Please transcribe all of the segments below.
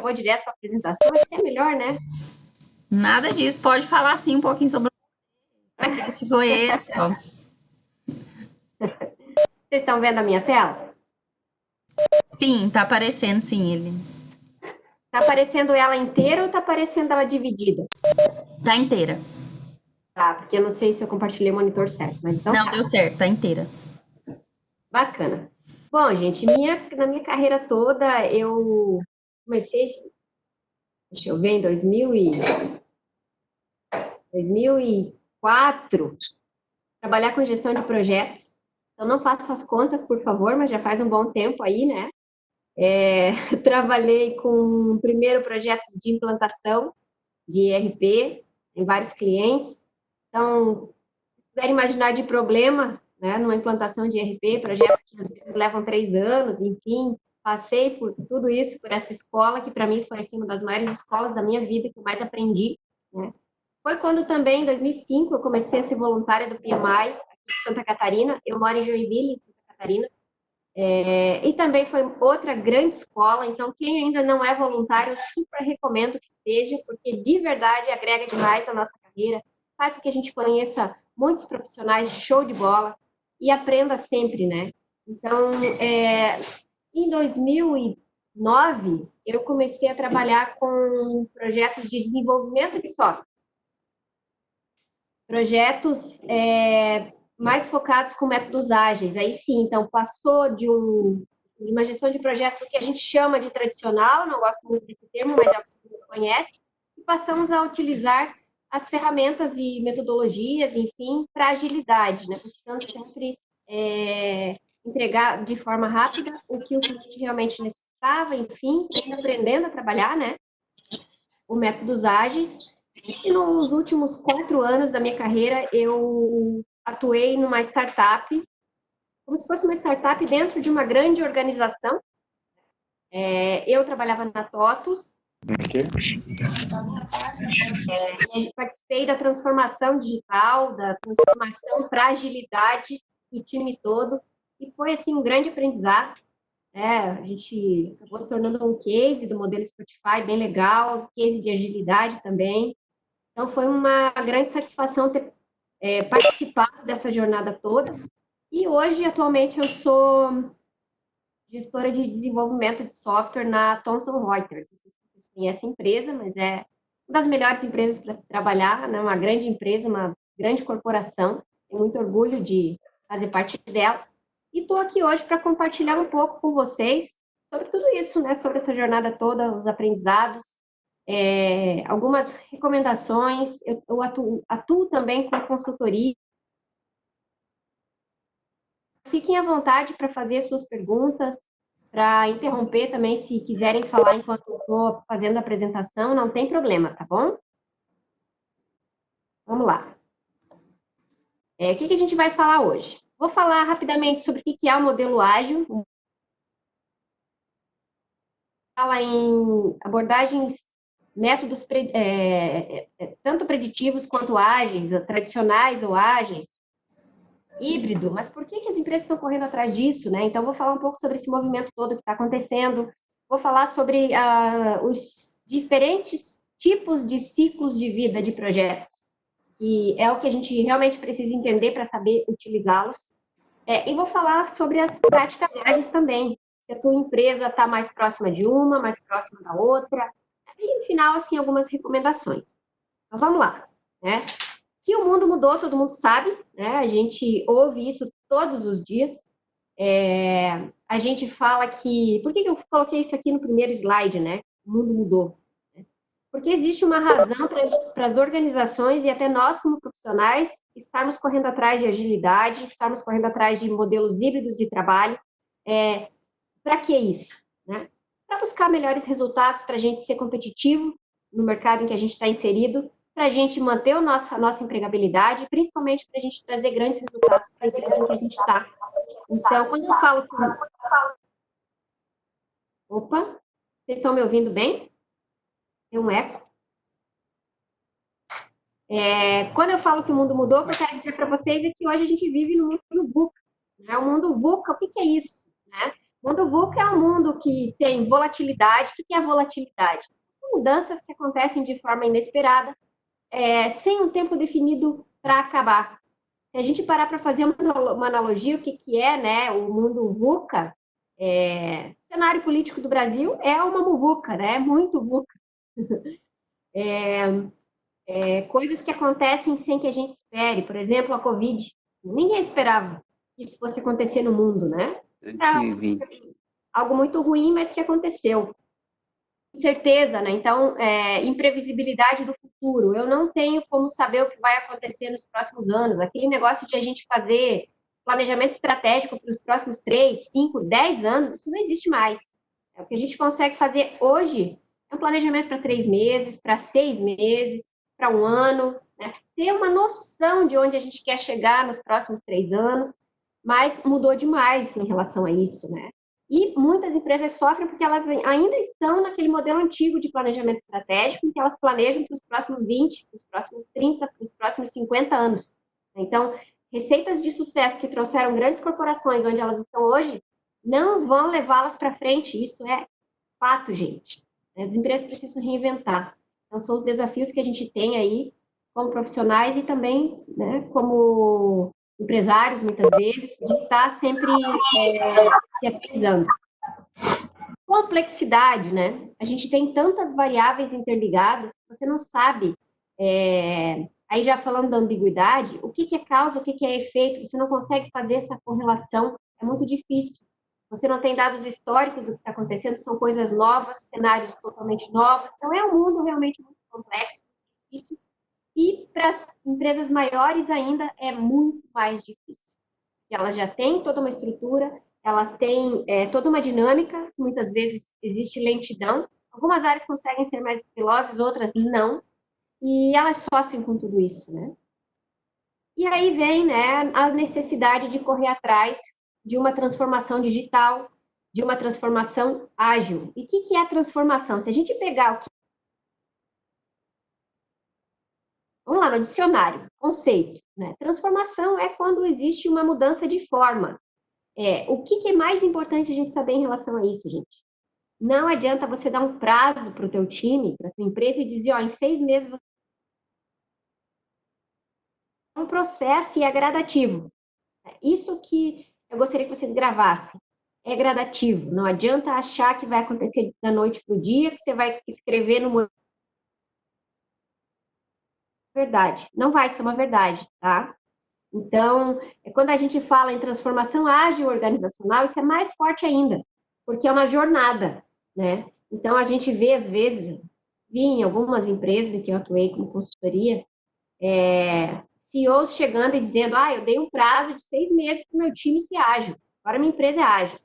vou direto para a apresentação, acho que é melhor, né? Nada disso, pode falar sim um pouquinho sobre para que eles te conheçam. Vocês estão vendo a minha tela? Sim, tá aparecendo sim ele. Tá aparecendo ela inteira ou tá aparecendo ela dividida? Tá inteira. Tá, porque eu não sei se eu compartilhei o monitor certo, mas então Não, tá. deu certo, tá inteira. Bacana. Bom, gente, na minha carreira toda, eu comecei, deixa eu ver, em 2004, trabalhar com gestão de projetos. Eu não faço as contas, por favor, mas já faz um bom tempo aí, né? Trabalhei com primeiro projetos de implantação de ERP em vários clientes. Então, se puder imaginar de problema, né, numa implantação de ERP, projetos que às vezes levam 3 anos, enfim, passei por tudo isso, por essa escola, que para mim foi assim, uma das maiores escolas da minha vida, que eu mais aprendi, né? Foi quando também, em 2005, eu comecei a ser voluntária do PMI, aqui de Santa Catarina. Eu moro em Joinville, em Santa Catarina. E também foi outra grande escola, então quem ainda não é voluntário, eu super recomendo que seja, porque de verdade agrega demais na nossa carreira, faz com que a gente conheça muitos profissionais show de bola e aprenda sempre, né? Então, em 2009, eu comecei a trabalhar com projetos de desenvolvimento de software, projetos mais focados com métodos ágeis. Aí sim, então passou de uma gestão de projetos que a gente chama de tradicional, não gosto muito desse termo, mas é o que todo mundo conhece, e passamos a utilizar as ferramentas e metodologias, enfim, para agilidade, né? Buscando sempre entregar de forma rápida o que o cliente realmente necessitava, enfim, aprendendo a trabalhar, né? O métodos ágeis. E nos últimos 4 anos da minha carreira, eu atuei numa startup, como se fosse uma startup dentro de uma grande organização. Eu trabalhava na TOTUS, e participei da transformação digital, da transformação para agilidade do time todo, e foi assim um grande aprendizado. A gente acabou se tornando um case do modelo Spotify, bem legal, case de agilidade também. Então, foi uma grande satisfação ter participado dessa jornada toda. E hoje, atualmente, eu sou gestora de desenvolvimento de software na Thomson Reuters. Não sei se vocês conhecem a empresa, mas é uma das melhores empresas para se trabalhar, né? Uma grande empresa, uma grande corporação. Tenho muito orgulho de fazer parte dela. E estou aqui hoje para compartilhar um pouco com vocês sobre tudo isso, né? Sobre essa jornada toda, os aprendizados, algumas recomendações. Eu atuo também com consultoria. Fiquem à vontade para fazer as suas perguntas, para interromper também, se quiserem falar enquanto eu estou fazendo a apresentação, não tem problema, tá bom? Vamos lá. O que a gente vai falar hoje? Vou falar rapidamente sobre o que é o modelo ágil. Fala em abordagens, métodos tanto preditivos quanto ágeis, tradicionais ou ágeis, híbrido, mas por que as empresas estão correndo atrás disso, né? Então, vou falar um pouco sobre esse movimento todo que está acontecendo, vou falar sobre os diferentes tipos de ciclos de vida de projetos, que é o que a gente realmente precisa entender para saber utilizá-los. E vou falar sobre as práticas ágeis também, se a tua empresa está mais próxima de uma, mais próxima da outra, e no final, assim, algumas recomendações. Então, vamos lá, né? Que o mundo mudou, todo mundo sabe, né? A gente ouve isso todos os dias. A gente fala que... Por que eu coloquei isso aqui no primeiro slide, né? O mundo mudou. Porque existe uma razão para as organizações e até nós, como profissionais, estarmos correndo atrás de agilidade, estarmos correndo atrás de modelos híbridos de trabalho. Para que isso? Né? Para buscar melhores resultados, para a gente ser competitivo no mercado em que a gente está inserido, para a gente manter a nossa empregabilidade, e principalmente para a gente trazer grandes resultados para a empresa em que a gente está. Então, quando eu falo que... Opa, vocês estão me ouvindo bem? Tem um eco. Quando eu falo que o mundo mudou, o que eu quero dizer para vocês é que hoje a gente vive no mundo VUCA. Né? O mundo VUCA, o que é isso? Né? O mundo VUCA é um mundo que tem volatilidade. O que é a volatilidade? São mudanças que acontecem de forma inesperada, sem um tempo definido para acabar. Se a gente parar para fazer uma analogia, o que é, né, o mundo VUCA, o cenário político do Brasil é uma muvuca, né, é muito VUCA. Coisas que acontecem sem que a gente espere, por exemplo, a Covid. Ninguém esperava que isso fosse acontecer no mundo, né? 2020. Algo muito ruim, mas que aconteceu. Incerteza, né? Então, imprevisibilidade do futuro. Eu não tenho como saber o que vai acontecer nos próximos anos. Aquele negócio de a gente fazer planejamento estratégico para os próximos 3, 5, 10 anos, isso não existe mais. O que a gente consegue fazer hoje é um planejamento para 3 meses, para 6 meses, para um ano, né? Ter uma noção de onde a gente quer chegar nos próximos 3 anos, mas mudou demais em relação a isso, né? E muitas empresas sofrem porque elas ainda estão naquele modelo antigo de planejamento estratégico, em que elas planejam para os próximos 20, para os próximos 30, para os próximos 50 anos. Então, receitas de sucesso que trouxeram grandes corporações onde elas estão hoje, não vão levá-las para frente. Isso é fato, gente. As empresas precisam reinventar. Então, são os desafios que a gente tem aí como profissionais e também, né, como empresários, muitas vezes, de estar sempre se atualizando. Complexidade, né? A gente tem tantas variáveis interligadas que você não sabe. Aí já falando da ambiguidade, o que é causa, o que é efeito, você não consegue fazer essa correlação, é muito difícil. Você não tem dados históricos do que está acontecendo, são coisas novas, cenários totalmente novos. Então, é um mundo realmente muito complexo, difícil. E para as empresas maiores ainda é muito mais difícil. Elas já têm toda uma estrutura, elas têm toda uma dinâmica, muitas vezes existe lentidão. Algumas áreas conseguem ser mais velozes, outras não. E elas sofrem com tudo isso, né? E aí vem, né, a necessidade de correr atrás de uma transformação digital, de uma transformação ágil. E o que é a transformação? Se a gente pegar o que... Vamos lá, no dicionário, conceito, né? Transformação é quando existe uma mudança de forma. O que é mais importante a gente saber em relação a isso, gente? Não adianta você dar um prazo para o teu time, para a tua empresa e dizer, ó, em 6 meses você... É um processo e é gradativo. Isso que eu gostaria que vocês gravassem. É gradativo. Não adianta achar que vai acontecer da noite para o dia, que você vai escrever no... Verdade. Não vai ser uma verdade, tá? Então, quando a gente fala em transformação ágil organizacional, isso é mais forte ainda, porque é uma jornada, né? Então, a gente vê, às vezes, vi em algumas empresas em que eu atuei como consultoria, CEOs chegando e dizendo, eu dei um prazo de 6 meses para o meu time ser ágil, agora minha empresa é ágil.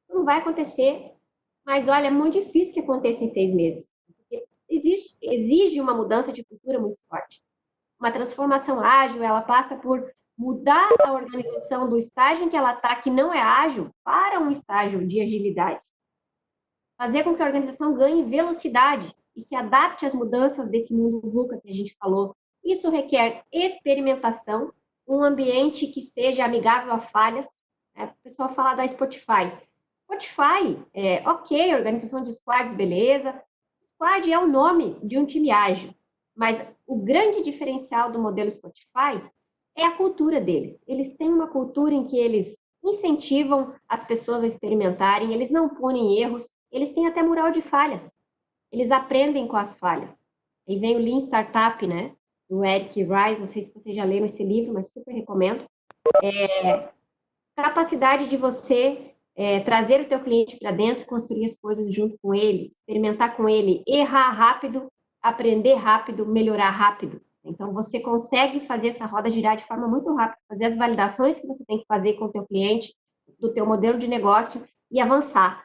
Isso não vai acontecer, mas, olha, é muito difícil que aconteça em 6 meses, porque exige uma mudança de cultura muito forte. Uma transformação ágil, ela passa por mudar a organização do estágio em que ela está, que não é ágil, para um estágio de agilidade. Fazer com que a organização ganhe velocidade e se adapte às mudanças desse mundo VUCA que a gente falou. Isso requer experimentação, um ambiente que seja amigável a falhas. O pessoal fala da Spotify. Spotify, ok, organização de squads, beleza. Squad é o nome de um time ágil. Mas o grande diferencial do modelo Spotify é a cultura deles. Eles têm uma cultura em que eles incentivam as pessoas a experimentarem, eles não punem erros, eles têm até mural de falhas. Eles aprendem com as falhas. Aí vem o Lean Startup, né? Do Eric Ries, não sei se vocês já leram esse livro, mas super recomendo. Capacidade de você trazer o teu cliente para dentro, construir as coisas junto com ele, experimentar com ele, errar rápido, aprender rápido, melhorar rápido. Então, você consegue fazer essa roda girar de forma muito rápida, fazer as validações que você tem que fazer com o teu cliente, do teu modelo de negócio e avançar.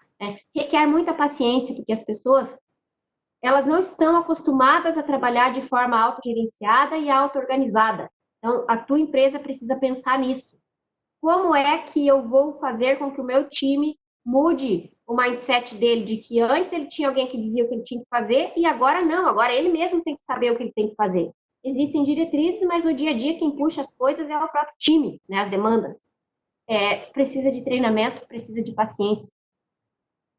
Requer muita paciência, porque as pessoas, elas não estão acostumadas a trabalhar de forma autogerenciada e auto-organizada. Então, a tua empresa precisa pensar nisso. Como é que eu vou fazer com que o meu time mude o mindset dele, de que antes ele tinha alguém que dizia o que ele tinha que fazer e agora não, agora ele mesmo tem que saber o que ele tem que fazer. Existem diretrizes, mas no dia a dia quem puxa as coisas é o próprio time, né, as demandas. precisa de treinamento, precisa de paciência.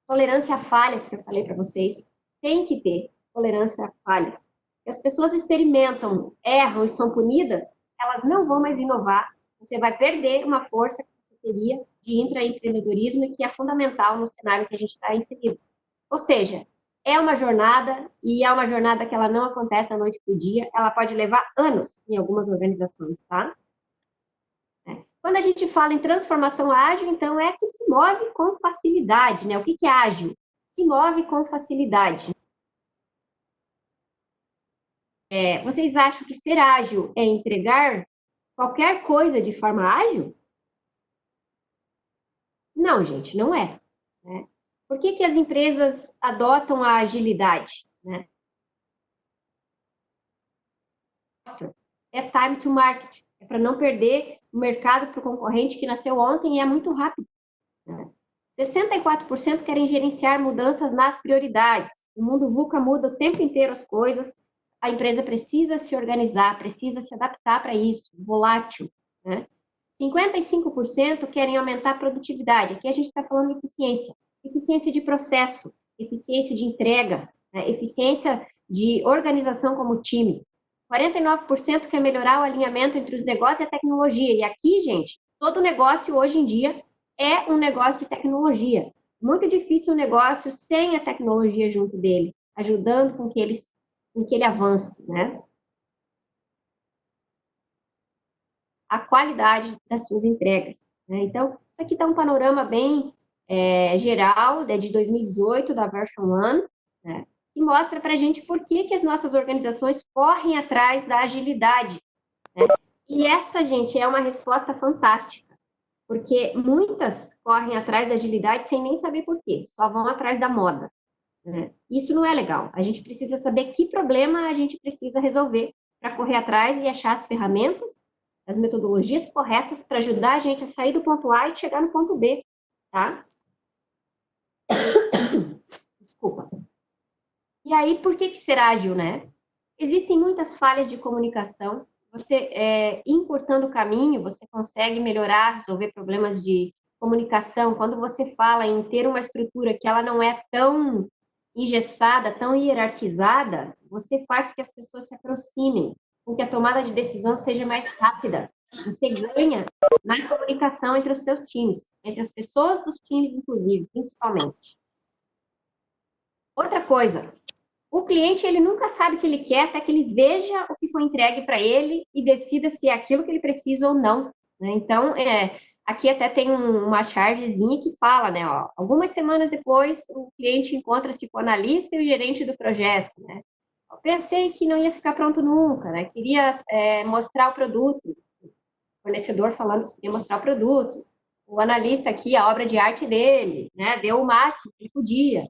Tolerância a falhas, que eu falei para vocês, tem que ter tolerância a falhas. Se as pessoas experimentam, erram e são punidas, elas não vão mais inovar. Você vai perder uma força que você teria de intraempreendedorismo e que é fundamental no cenário que a gente está inserido. Ou seja, é uma jornada, e é uma jornada que ela não acontece da noite para o dia, ela pode levar anos em algumas organizações, tá? Quando a gente fala em transformação ágil, então é que se move com facilidade, né? O que é ágil? Se move com facilidade. Vocês acham que ser ágil é entregar qualquer coisa de forma ágil? Não, gente, não é. Né? Por que as empresas adotam a agilidade? Né? É time to market, é para não perder o mercado para o concorrente que nasceu ontem e é muito rápido. Né? 64% querem gerenciar mudanças nas prioridades. O mundo VUCA muda o tempo inteiro as coisas, a empresa precisa se organizar, precisa se adaptar para isso, volátil. Né? 55% querem aumentar a produtividade. Aqui a gente está falando de eficiência. Eficiência de processo, eficiência de entrega, né? Eficiência de organização como time. 49% quer melhorar o alinhamento entre os negócios e a tecnologia. E aqui, gente, todo negócio hoje em dia é um negócio de tecnologia. Muito difícil um negócio sem a tecnologia junto dele, ajudando com que ele avance, né? A qualidade das suas entregas. Né? Então, isso aqui está um panorama bem geral, de 2018, da Version 1, né? Que mostra para a gente por que as nossas organizações correm atrás da agilidade. Né? E essa, gente, é uma resposta fantástica, porque muitas correm atrás da agilidade sem nem saber por quê, só vão atrás da moda. Né? Isso não é legal. A gente precisa saber que problema a gente precisa resolver para correr atrás e achar as ferramentas, as metodologias corretas para ajudar a gente a sair do ponto A e chegar no ponto B, tá? Desculpa. E aí, por que ser ágil, né? Existem muitas falhas de comunicação. Você, encurtando o caminho, você consegue melhorar, resolver problemas de comunicação. Quando você fala em ter uma estrutura que ela não é tão engessada, tão hierarquizada, você faz com que as pessoas se aproximem, com que a tomada de decisão seja mais rápida. Você ganha na comunicação entre os seus times, entre as pessoas dos times, inclusive, principalmente. Outra coisa, o cliente, ele nunca sabe o que ele quer até que ele veja o que foi entregue para ele e decida se é aquilo que ele precisa ou não. Né? Então, aqui até tem uma chargezinha que fala, né? Ó, algumas semanas depois, o cliente encontra-se com o analista e o gerente do projeto. Né? Eu pensei que não ia ficar pronto nunca, né? Queria mostrar o produto. O fornecedor falando que queria mostrar o produto. O analista aqui, a obra de arte dele, né? Deu o máximo que ele podia.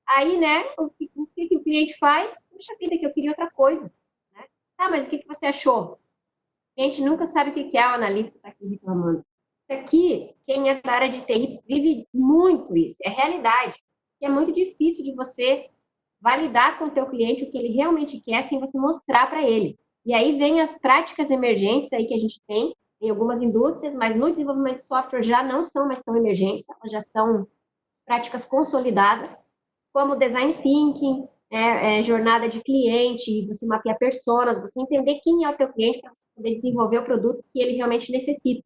Aí, né, o que o cliente faz? Puxa vida, que eu queria outra coisa. Né? Tá, mas o que você achou? O cliente nunca sabe o que é, o analista está aqui reclamando. Isso aqui, quem é da área de TI vive muito isso, é realidade. É muito difícil de você validar com o teu cliente o que ele realmente quer sem você mostrar para ele. E aí vem as práticas emergentes aí que a gente tem em algumas indústrias, mas no desenvolvimento de software já não são mais tão emergentes, elas já são práticas consolidadas, como design thinking, jornada de cliente, você mapear personas, você entender quem é o teu cliente para você poder desenvolver o produto que ele realmente necessita.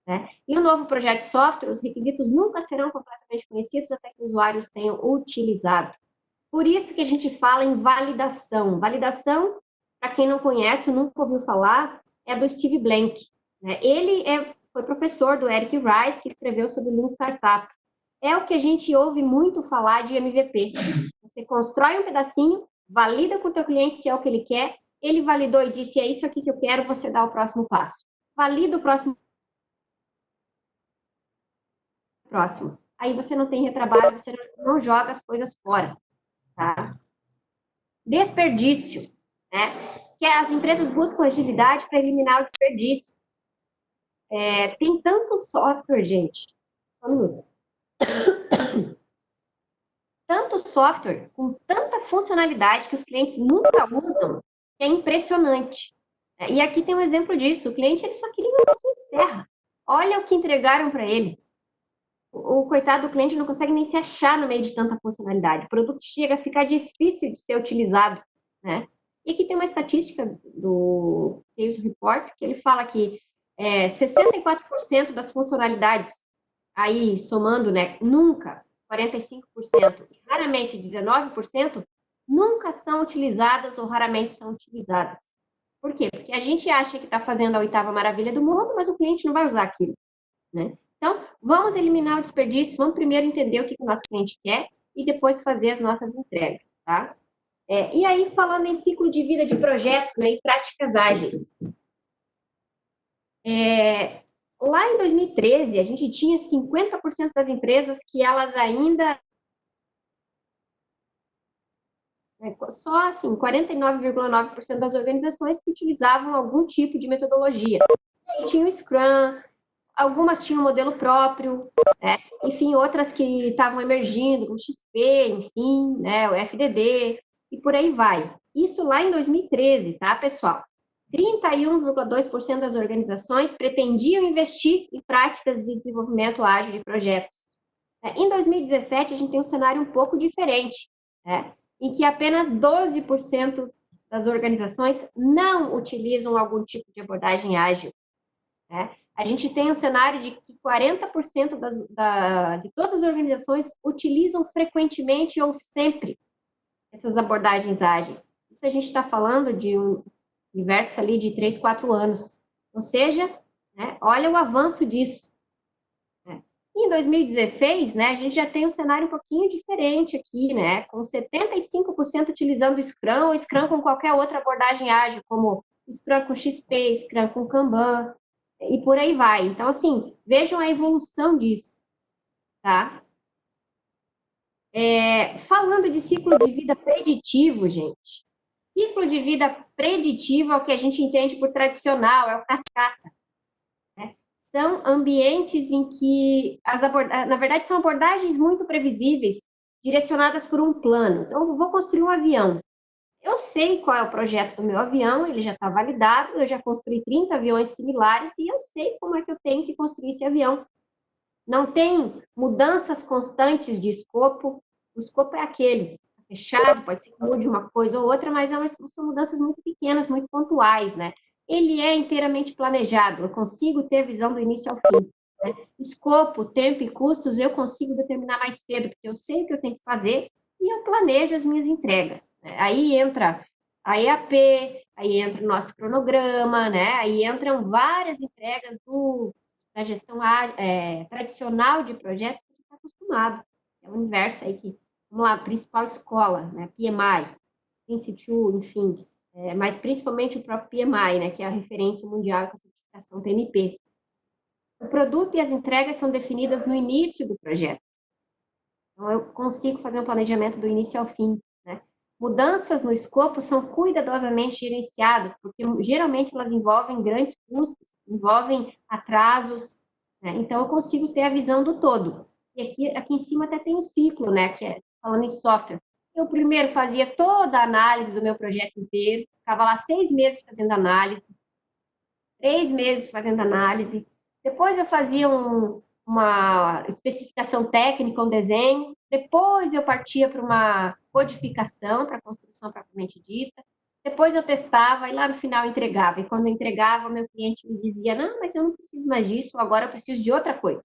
Né? E o novo projeto de software, os requisitos nunca serão completamente conhecidos até que os usuários tenham utilizado. Por isso que a gente fala em validação. Validação, para quem não conhece ou nunca ouviu falar, é do Steve Blank. Né? Ele foi professor do Eric Rice, que escreveu sobre o Lean Startup. É o que a gente ouve muito falar de MVP. Você constrói um pedacinho, valida com o teu cliente se é o que ele quer, ele validou e disse, é isso aqui que eu quero, você dá o próximo passo. Valida o próximo. Aí você não tem retrabalho, você não joga as coisas fora. Tá? Desperdício. Né? Que as empresas buscam agilidade para eliminar o desperdício. Tem tanto software, gente. Só um minuto. Tanto software com tanta funcionalidade que os clientes nunca usam, que é impressionante. E aqui tem um exemplo disso. O cliente ele só queria um pouquinho de serra. Olha o que entregaram para ele. O coitado do cliente não consegue nem se achar no meio de tanta funcionalidade. O produto chega a ficar difícil de ser utilizado, né? E aqui tem uma estatística do Sales Report que ele fala que 64% das funcionalidades, aí somando, né, nunca, 45%, e raramente 19%, nunca são utilizadas ou raramente são utilizadas. Por quê? Porque a gente acha que está fazendo a oitava maravilha do mundo, mas o cliente não vai usar aquilo, né? Então, vamos eliminar o desperdício, vamos primeiro entender o que o nosso cliente quer e depois fazer as nossas entregas, tá? E aí, falando em ciclo de vida de projeto, né, e práticas ágeis. Lá em 2013, a gente tinha 50% das empresas que elas ainda... só, assim, 49,9% das organizações que utilizavam algum tipo de metodologia. E tinha o Scrum, algumas tinham um modelo próprio, né? Enfim, outras que estavam emergindo, como XP, enfim, né? O FDD, e por aí vai. Isso lá em 2013, tá, pessoal? 31,2% das organizações pretendiam investir em práticas de desenvolvimento ágil de projetos. Em 2017, a gente tem um cenário um pouco diferente, né? Em que apenas 12% das organizações não utilizam algum tipo de abordagem ágil, né? A gente tem um cenário de que 40% de todas as organizações utilizam frequentemente ou sempre essas abordagens ágeis. Isso a gente está falando de um universo ali de 3, 4 anos. Ou seja, né, olha o avanço disso. Né? Em 2016, né, a gente já tem um cenário um pouquinho diferente aqui, né, com 75% utilizando o Scrum ou Scrum com qualquer outra abordagem ágil, como Scrum com XP, Scrum com Kanban, e por aí vai. Então, assim, vejam a evolução disso, tá? Falando de ciclo de vida preditivo, gente. Ciclo de vida preditivo é o que a gente entende por tradicional, é o cascata. Né? São ambientes em que, na verdade, são abordagens muito previsíveis, direcionadas por um plano. Então, eu vou construir um avião. Eu sei qual é o projeto do meu avião, ele já está validado, eu já construí 30 aviões similares e eu sei como é que eu tenho que construir esse avião. Não tem mudanças constantes de escopo, o escopo é aquele, tá fechado, pode ser que mude uma coisa ou outra, mas são mudanças muito pequenas, muito pontuais, né? Ele é inteiramente planejado, eu consigo ter visão do início ao fim. Né? Escopo, tempo e custos eu consigo determinar mais cedo, porque eu sei o que eu tenho que fazer e eu planejo as minhas entregas. Né? Aí entra a EAP, aí entra o nosso cronograma, né? Aí entram várias entregas da gestão tradicional de projetos que a gente está acostumado. É o universo aí que, vamos lá, principal escola, né? PMI, Institute, enfim, mas principalmente o próprio PMI, né? Que é a referência mundial com a certificação PMP. O produto e as entregas são definidas no início do projeto. Então, eu consigo fazer um planejamento do início ao fim, né? Mudanças no escopo são cuidadosamente gerenciadas, porque geralmente elas envolvem grandes custos, envolvem atrasos, né? Então, eu consigo ter a visão do todo. E aqui em cima até tem um ciclo, né? Que é falando em software. Eu primeiro fazia toda a análise do meu projeto inteiro, ficava lá 6 meses fazendo análise, 3 meses fazendo análise. Depois eu fazia uma especificação técnica, um desenho. Depois eu partia para uma codificação, para a construção propriamente dita. Depois eu testava e lá no final eu entregava. E quando eu entregava, meu cliente me dizia: não, mas eu não preciso mais disso, agora eu preciso de outra coisa.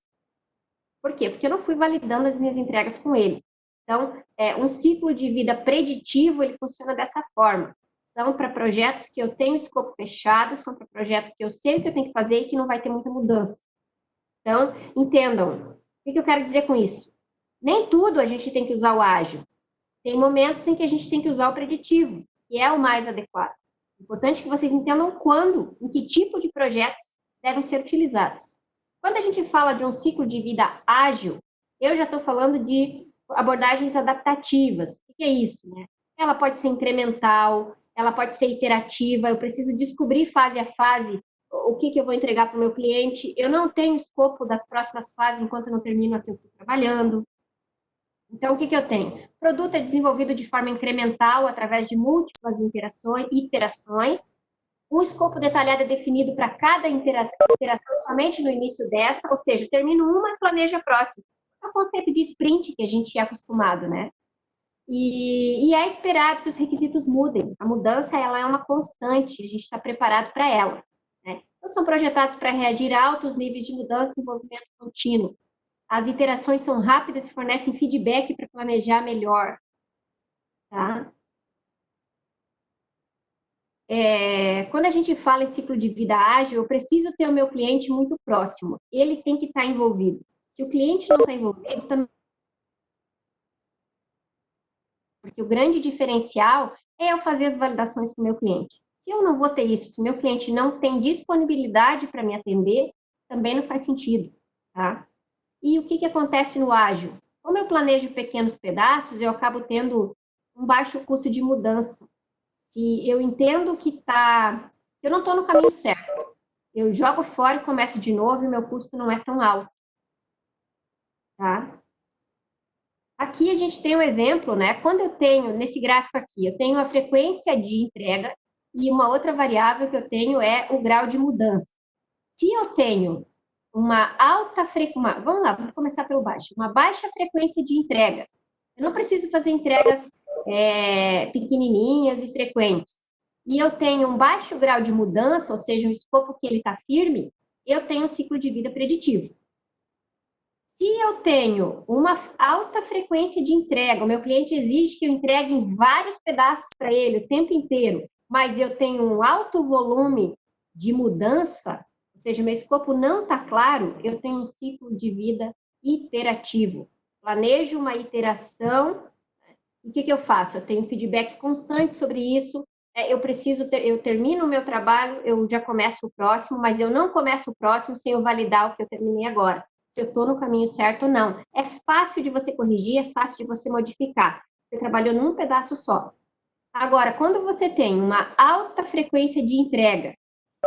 Por quê? Porque eu não fui validando as minhas entregas com ele. Então, um ciclo de vida preditivo, ele funciona dessa forma. São para projetos que eu tenho escopo fechado, são para projetos que eu sei o que eu tenho que fazer e que não vai ter muita mudança. Então, entendam. O que eu quero dizer com isso? Nem tudo a gente tem que usar o ágil. Tem momentos em que a gente tem que usar o preditivo, que é o mais adequado. É importante que vocês entendam quando, em que tipo de projetos devem ser utilizados. Quando a gente fala de um ciclo de vida ágil, eu já estou falando de abordagens adaptativas. O que é isso? Né? Ela pode ser incremental, ela pode ser iterativa, eu preciso descobrir fase a fase o que eu vou entregar para o meu cliente. Eu não tenho escopo das próximas fases enquanto eu não termino aquilo que eu estou trabalhando. Então, o que eu tenho? O produto é desenvolvido de forma incremental, através de múltiplas iterações, Um escopo detalhado é definido para cada interação somente no início desta, ou seja, termino uma e planejo a próxima. É o conceito de sprint que a gente é acostumado, né? E é esperado que os requisitos mudem. A mudança, ela é uma constante, a gente está preparado para ela, né? Então, são projetados para reagir a altos níveis de mudança e movimento contínuo. As iterações são rápidas e fornecem feedback para planejar melhor, tá? Quando a gente fala em ciclo de vida ágil, eu preciso ter o meu cliente muito próximo. Ele tem que estar envolvido. Se o cliente não está envolvido, também... Porque o grande diferencial é eu fazer as validações com o meu cliente. Se eu não vou ter isso, se o meu cliente não tem disponibilidade para me atender, também não faz sentido, tá? E o que acontece no ágil? Como eu planejo pequenos pedaços, eu acabo tendo um baixo custo de mudança. Se eu entendo que eu não estou no caminho certo, eu jogo fora e começo de novo e meu custo não é tão alto, tá? Aqui a gente tem um exemplo, né? Quando eu tenho, nesse gráfico aqui, eu tenho a frequência de entrega e uma outra variável que eu tenho é o grau de mudança. Se eu tenho uma alta frequência, vamos lá, vamos começar pelo baixo, uma baixa frequência de entregas. Eu não preciso fazer entregas pequenininhas e frequentes. E eu tenho um baixo grau de mudança, ou seja, um escopo que ele está firme, eu tenho um ciclo de vida preditivo. Se eu tenho uma alta frequência de entrega, o meu cliente exige que eu entregue em vários pedaços para ele o tempo inteiro, mas eu tenho um alto volume de mudança, ou seja, meu escopo não está claro, eu tenho um ciclo de vida iterativo. Planejo uma iteração, e o que eu faço? Eu tenho feedback constante sobre isso, eu termino o meu trabalho, eu já começo o próximo, mas eu não começo o próximo sem eu validar o que eu terminei agora. Se eu estou no caminho certo ou não. É fácil de você corrigir, é fácil de você modificar. Você trabalhou num pedaço só. Agora, quando você tem uma alta frequência de entrega,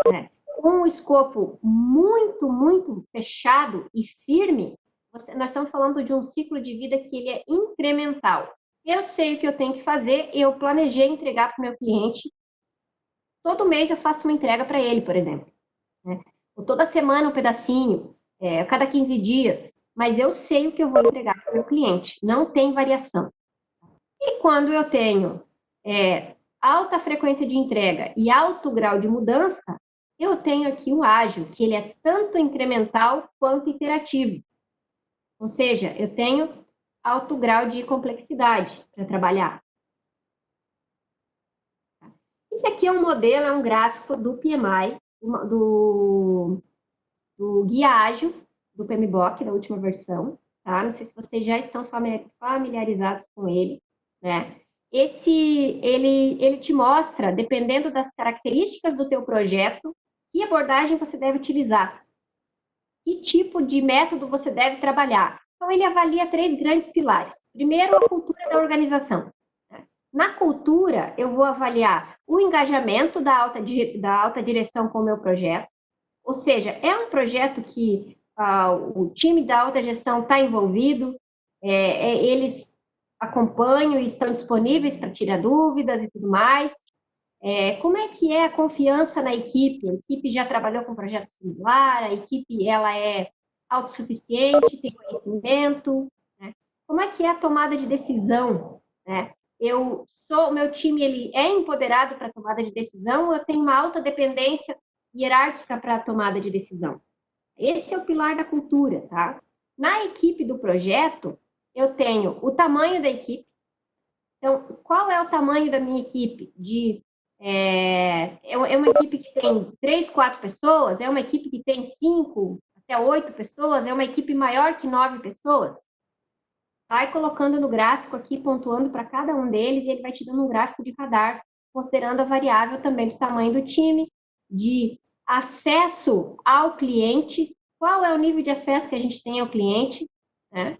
né, com um escopo muito, muito fechado e firme, nós estamos falando de um ciclo de vida que ele é incremental. Eu sei o que eu tenho que fazer, eu planejei entregar para o meu cliente. Todo mês eu faço uma entrega para ele, por exemplo, né? Ou toda semana um pedacinho, cada 15 dias, mas eu sei o que eu vou entregar para o meu cliente, não tem variação. E quando eu tenho alta frequência de entrega e alto grau de mudança, eu tenho aqui o ágil, que ele é tanto incremental quanto iterativo. Ou seja, eu tenho alto grau de complexidade para trabalhar. Esse aqui é um modelo, é um gráfico do PMI, do Guia Ágil, do PMBOK, da última versão, tá? Não sei se vocês já estão familiarizados com ele, né? Ele te mostra, dependendo das características do teu projeto, que abordagem você deve utilizar, que tipo de método você deve trabalhar. Então, ele avalia 3 grandes pilares. Primeiro, a cultura da organização. Na cultura, eu vou avaliar o engajamento da alta direção com o meu projeto, ou seja, é um projeto que o time da alta gestão está envolvido, eles acompanham e estão disponíveis para tirar dúvidas e tudo mais. Como é que é a confiança na equipe? A equipe já trabalhou com projeto similar, a equipe ela é autossuficiente, tem conhecimento, né? Como é que é a tomada de decisão, né? Meu time ele é empoderado para a tomada de decisão, ou eu tenho uma alta dependência hierárquica para a tomada de decisão. Esse é o pilar da cultura, tá? Na equipe do projeto, eu tenho o tamanho da equipe. Então, qual é o tamanho da minha equipe? É uma equipe que tem 3, 4 pessoas? É uma equipe que tem 5 até 8 pessoas? É uma equipe maior que 9 pessoas? Vai colocando no gráfico aqui, pontuando para cada um deles, e ele vai te dando um gráfico de radar, considerando a variável também do tamanho do time, de acesso ao cliente, qual é o nível de acesso que a gente tem ao cliente, né?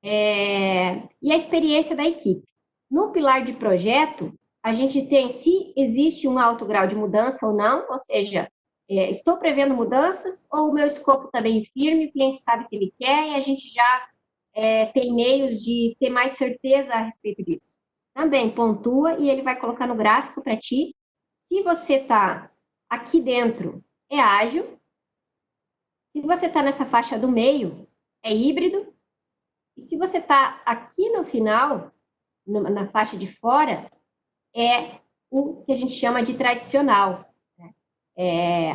E a experiência da equipe. No pilar de projeto, a gente tem se existe um alto grau de mudança ou não, ou seja, estou prevendo mudanças ou o meu escopo está bem firme, o cliente sabe o que ele quer e a gente já tem meios de ter mais certeza a respeito disso. Também pontua e ele vai colocar no gráfico para ti Se você está aqui dentro, é ágil. Se você está nessa faixa do meio, é híbrido. E se você está aqui no final, na faixa de fora, é o que a gente chama de tradicional.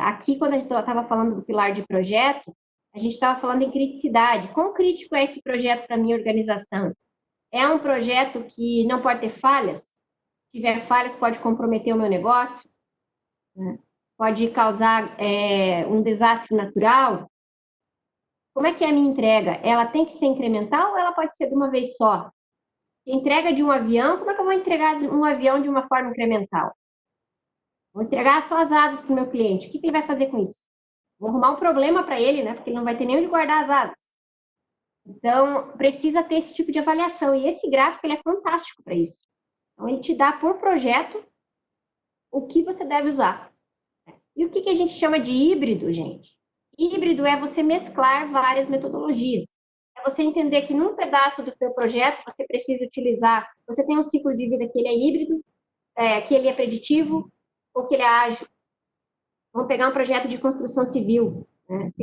Aqui, quando a gente estava falando do pilar de projeto, a gente estava falando em criticidade. Quão crítico é esse projeto para a minha organização? É um projeto que não pode ter falhas? Se tiver falhas, pode comprometer o meu negócio? Né? Pode causar um desastre natural? Como é que é a minha entrega? Ela tem que ser incremental ou ela pode ser de uma vez só? Entrega de um avião, como é que eu vou entregar um avião de uma forma incremental? Vou entregar só as asas para o meu cliente. O que ele vai fazer com isso? Vou arrumar um problema para ele, né? Porque ele não vai ter nem onde guardar as asas. Então, precisa ter esse tipo de avaliação. E esse gráfico, ele é fantástico para isso. Então, ele te dá por projeto o que você deve usar. E o que a gente chama de híbrido, gente? Híbrido é você mesclar várias metodologias. É você entender que num pedaço do teu projeto você precisa utilizar, você tem um ciclo de vida que ele é híbrido, que ele é preditivo ou que ele é ágil. Vamos pegar um projeto de construção civil. Né?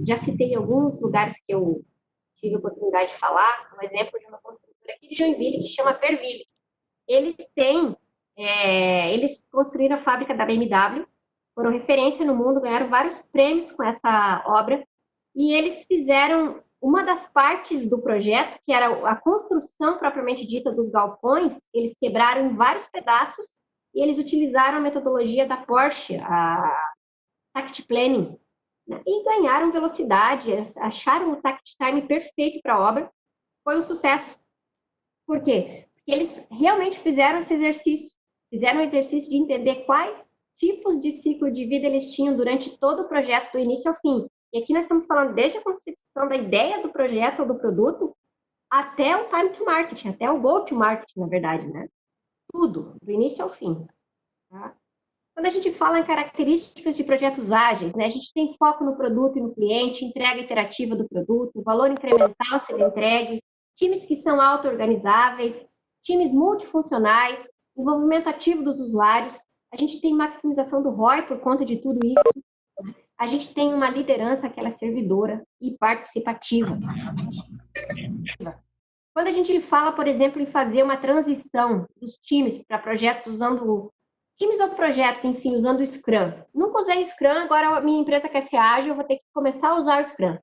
Já citei alguns lugares que eu tive a oportunidade de falar, um exemplo de uma construtora aqui de Joinville que chama Perville. Eles construíram a fábrica da BMW, foram referência no mundo, ganharam vários prêmios com essa obra, e eles fizeram uma das partes do projeto, que era a construção propriamente dita dos galpões, eles quebraram em vários pedaços, e eles utilizaram a metodologia da Porsche, a Tact Planning, né? E ganharam velocidade, acharam o Tact Time perfeito para a obra, foi um sucesso. Por quê? Porque eles realmente fizeram esse exercício, fizeram o exercício de entender quais tipos de ciclo de vida eles tinham durante todo o projeto, do início ao fim. E aqui nós estamos falando desde a concepção da ideia do projeto ou do produto até o time to market, até o go to market, na verdade, né? Tudo, do início ao fim. Tá? Quando a gente fala em características de projetos ágeis, né, a gente tem foco no produto e no cliente, entrega iterativa do produto, valor incremental sendo entregue, times que são auto-organizáveis, times multifuncionais, envolvimento ativo dos usuários, a gente tem maximização do ROI por conta de tudo isso, a gente tem uma liderança que ela é servidora e participativa. Quando a gente fala, por exemplo, em fazer uma transição dos times para projetos usando times ou projetos, enfim, usando o Scrum. Nunca usei o Scrum, agora a minha empresa quer ser ágil, eu vou ter que começar a usar o Scrum.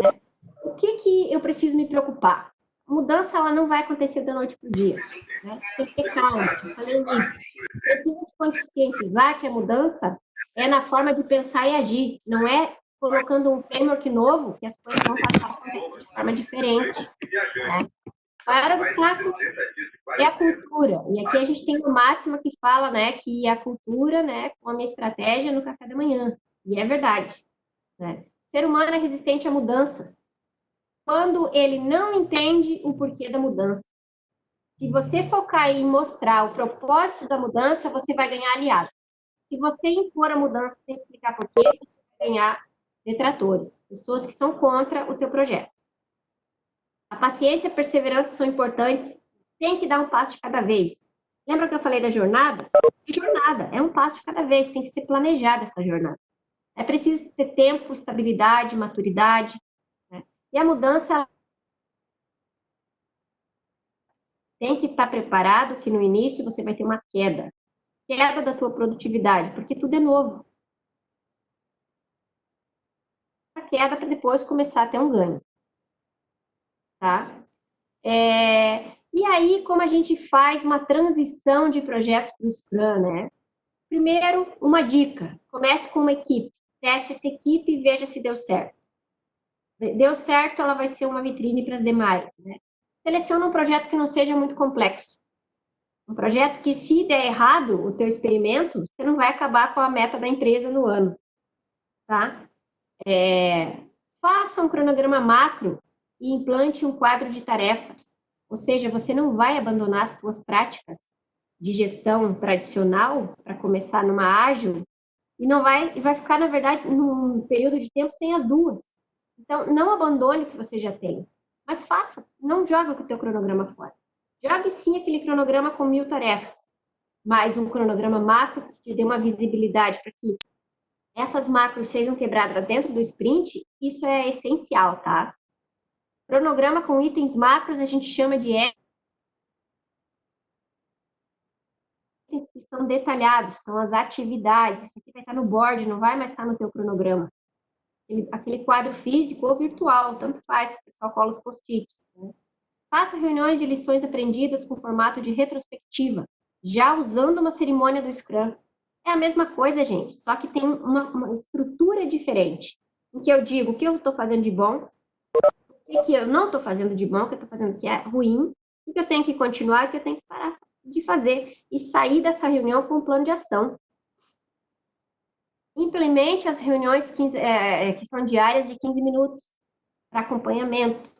Né? O que eu preciso me preocupar? A mudança ela não vai acontecer da noite para o dia. Né? Tem que ter calma. Falei nisso. Precisa se conscientizar que a mudança é na forma de pensar e agir, não é colocando um framework novo que as coisas vão passar a acontecer de forma diferente. Né? O maior obstáculo é a cultura. E aqui a gente tem uma máxima que fala, né, que a cultura, né, com a minha estratégia no café da manhã. E é verdade. Né? O ser humano é resistente a mudanças. Quando ele não entende o porquê da mudança. Se você focar em mostrar o propósito da mudança, você vai ganhar aliados. Se você impor a mudança sem explicar porquê, você vai ganhar detratores, pessoas que são contra o teu projeto. A paciência e a perseverança são importantes, tem que dar um passo de cada vez. Lembra que eu falei da jornada? Jornada, é um passo de cada vez, tem que ser planejada essa jornada. É preciso ter tempo, estabilidade, maturidade. Né? E a mudança tem que estar preparado que no início você vai ter uma queda. Queda da tua produtividade, porque tudo é novo. A queda para depois começar a ter um ganho. Tá? E aí, como a gente faz uma transição de projetos para o Scrum, né? Primeiro, uma dica. Comece com uma equipe. Teste essa equipe e veja se deu certo. Deu certo, ela vai ser uma vitrine para as demais, né? Seleciona um projeto que não seja muito complexo. Um projeto que, se der errado o teu experimento, você não vai acabar com a meta da empresa no ano, tá? Faça um cronograma macro e implante um quadro de tarefas. Ou seja, você não vai abandonar as suas práticas de gestão tradicional para começar numa ágil e vai ficar, na verdade, num período de tempo sem as duas. Então, não abandone o que você já tem, mas faça, não joga com o teu cronograma fora. Jogue sim aquele cronograma com 1000 tarefas, mais um cronograma macro que te dê uma visibilidade para que essas macros sejam quebradas dentro do sprint, isso é essencial, tá? Cronograma com itens macros a gente chama de itens que estão detalhados, são as atividades. Isso aqui vai estar no board, não vai mais estar no teu cronograma. Aquele quadro físico ou virtual, tanto faz, o pessoal cola os post-its. Né? Faça reuniões de lições aprendidas com formato de retrospectiva, já usando uma cerimônia do Scrum. É a mesma coisa, gente, só que tem uma estrutura diferente, em que eu digo o que eu estou fazendo de bom, o que eu não estou fazendo de bom, o que eu estou fazendo que é ruim, o que eu tenho que continuar, o que eu tenho que parar de fazer, e sair dessa reunião com um plano de ação. Implemente as reuniões que são diárias de 15 minutos para acompanhamento.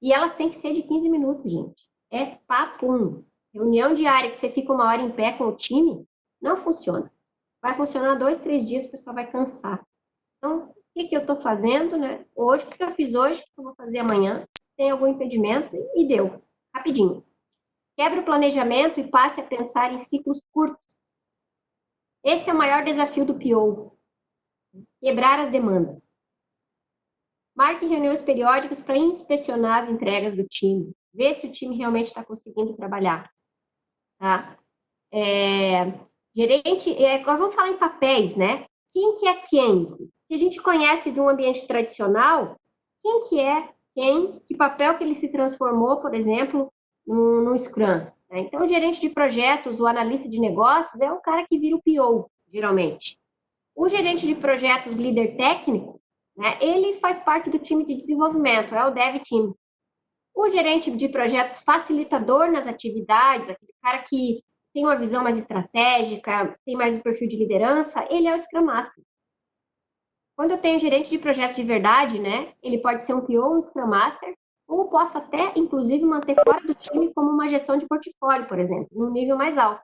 E elas têm que ser de 15 minutos, gente. É papum. Reunião diária que você fica 1 hora em pé com o time, não funciona. Vai funcionar 2, 3 dias, o pessoal vai cansar. Então, o que eu estou fazendo, né? Hoje, o que eu fiz hoje, o que eu vou fazer amanhã? Tem algum impedimento? E deu. Rapidinho. Quebre o planejamento e passe a pensar em ciclos curtos. Esse é o maior desafio do PO. Quebrar as demandas. Marque reuniões periódicas para inspecionar as entregas do time. Ver se o time realmente está conseguindo trabalhar. Tá? Agora vamos falar em papéis, né? Quem que é quem? Que a gente conhece de um ambiente tradicional, quem que é quem? Que papel que ele se transformou, por exemplo, no Scrum? Né? Então, o gerente de projetos, o analista de negócios, é o cara que vira o PO, geralmente. O gerente de projetos, líder técnico, né, ele faz parte do time de desenvolvimento, é o Dev Team. O gerente de projetos facilitador nas atividades, aquele cara que tem uma visão mais estratégica, tem mais um perfil de liderança, ele é o Scrum Master. Quando eu tenho gerente de projetos de verdade, né, ele pode ser um PO ou um Scrum Master, ou posso até, inclusive, manter fora do time como uma gestão de portfólio, por exemplo, num nível mais alto.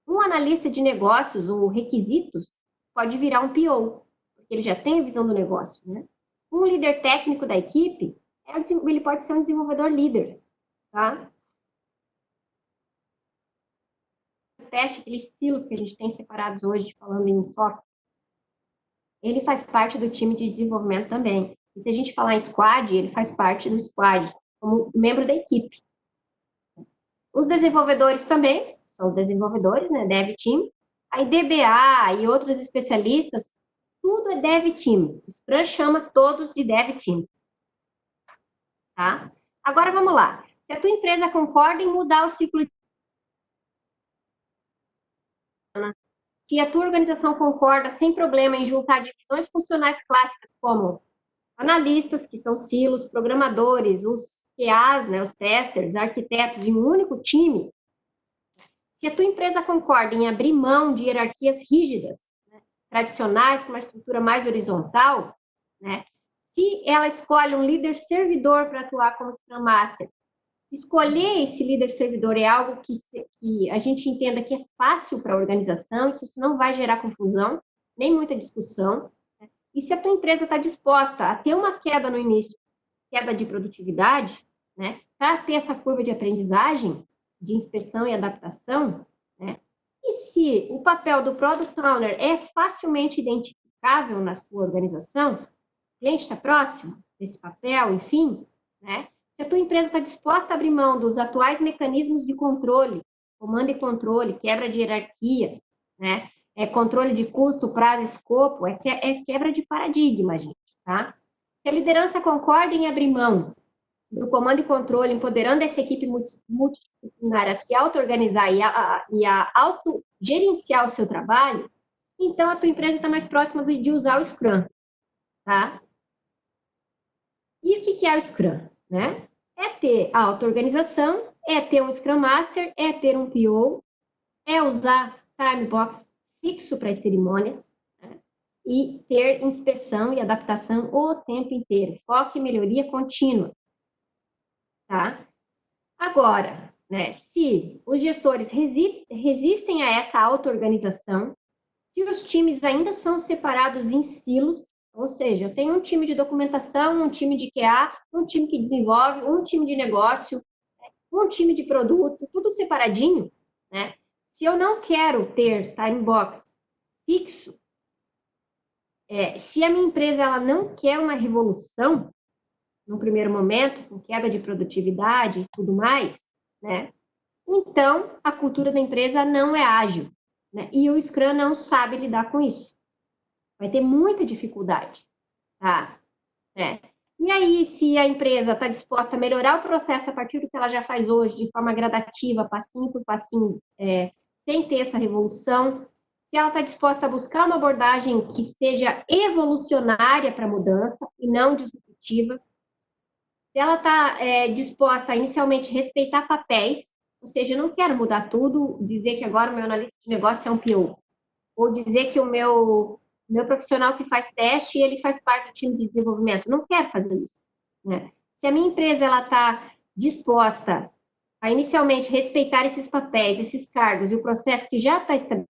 Um analista de negócios ou requisitos pode virar um PO, porque ele já tem a visão do negócio, né? Um líder técnico da equipe, ele pode ser um desenvolvedor líder, tá? Teste, aqueles silos que a gente tem separados hoje, falando em software, ele faz parte do time de desenvolvimento também. E se a gente falar em squad, ele faz parte do squad, como membro da equipe. Os desenvolvedores também, são desenvolvedores, né, Dev Team. Aí DBA e outros especialistas, tudo é Dev Team. O Scrum chama todos de Dev Team. Tá? Agora vamos lá. Se a tua empresa concorda em mudar o ciclo de... Se a tua organização concorda sem problema em juntar divisões funcionais clássicas como analistas, que são silos, programadores, os QAs, né, os testers, arquitetos em um único time, se a tua empresa concorda em abrir mão de hierarquias rígidas, né, tradicionais, com uma estrutura mais horizontal, né, se ela escolhe um líder servidor para atuar como Scrum Master, se escolher esse líder servidor é algo que a gente entenda que é fácil para a organização e que isso não vai gerar confusão, nem muita discussão, né, e se a tua empresa está disposta a ter uma queda no início, queda de produtividade, né, para ter essa curva de aprendizagem, de inspeção e adaptação, né? E se o papel do Product Owner é facilmente identificável na sua organização, o cliente está próximo desse papel, enfim, né? Se a tua empresa está disposta a abrir mão dos atuais mecanismos de controle, comando e controle, quebra de hierarquia, né? Controle de custo, prazo, escopo, é quebra de paradigma, gente, tá? Se a liderança concorda em abrir mão do comando e controle, empoderando essa equipe multidisciplinar a se auto-organizar e a auto-gerenciar o seu trabalho, então a tua empresa está mais próxima de usar o Scrum, tá? E o que é o Scrum, né? É ter a auto-organização, é ter um Scrum Master, é ter um PO, é usar time box fixo para as cerimônias, né? E ter inspeção e adaptação o tempo inteiro, foco em melhoria contínua. Tá? Agora, né, se os gestores resistem a essa auto-organização, se os times ainda são separados em silos, ou seja, eu tenho um time de documentação, um time de QA, um time que desenvolve, um time de negócio, um time de produto, tudo separadinho, né? Se eu não quero ter time box fixo, se a minha empresa ela não quer uma revolução, no primeiro momento, com queda de produtividade e tudo mais, né? Então, a cultura da empresa não é ágil, né? E o Scrum não sabe lidar com isso. Vai ter muita dificuldade, tá? E aí, se a empresa está disposta a melhorar o processo a partir do que ela já faz hoje, de forma gradativa, passinho por passinho, sem ter essa revolução, se ela está disposta a buscar uma abordagem que seja evolucionária para a mudança e não disruptiva, se ela está disposta a inicialmente respeitar papéis, ou seja, eu não quero mudar tudo, dizer que agora o meu analista de negócio é um PO, ou dizer que o meu profissional que faz teste, ele faz parte do time de desenvolvimento. Não quero fazer isso, né? Se a minha empresa ela está disposta a inicialmente respeitar esses papéis, esses cargos e o processo que já está estabelecido,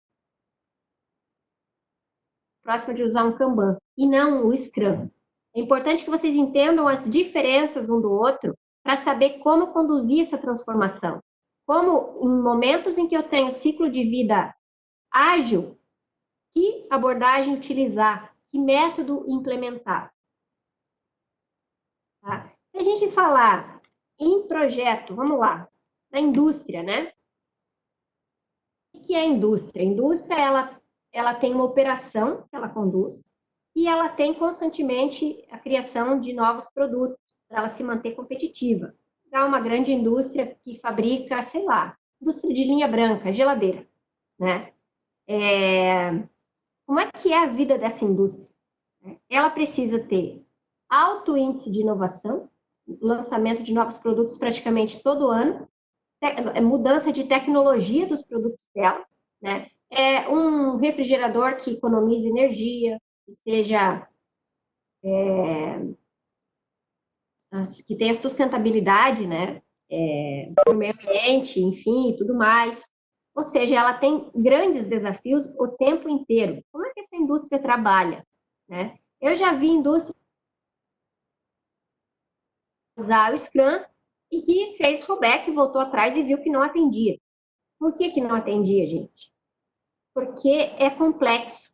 próximo de usar um Kanban e não o Scrum. É importante que vocês entendam as diferenças um do outro para saber como conduzir essa transformação. Como, em momentos em que eu tenho ciclo de vida ágil, que abordagem utilizar, que método implementar. Tá? Se a gente falar em projeto, vamos lá, da indústria, né? O que é a indústria? A indústria, ela tem uma operação que ela conduz e ela tem constantemente a criação de novos produtos para ela se manter competitiva. Dá uma grande indústria que fabrica, sei lá, indústria de linha branca, geladeira, né? Como é que é a vida dessa indústria? Ela precisa ter alto índice de inovação, lançamento de novos produtos praticamente todo ano, mudança de tecnologia dos produtos dela, né? É um refrigerador que economize energia, que seja que tenha sustentabilidade, né? Para o meio ambiente, enfim, e tudo mais. Ou seja, ela tem grandes desafios o tempo inteiro. Como é que essa indústria trabalha, né? Eu já vi indústria usar o Scrum e que fez rollback, voltou atrás e viu que não atendia. Por que não atendia, gente? Porque é complexo,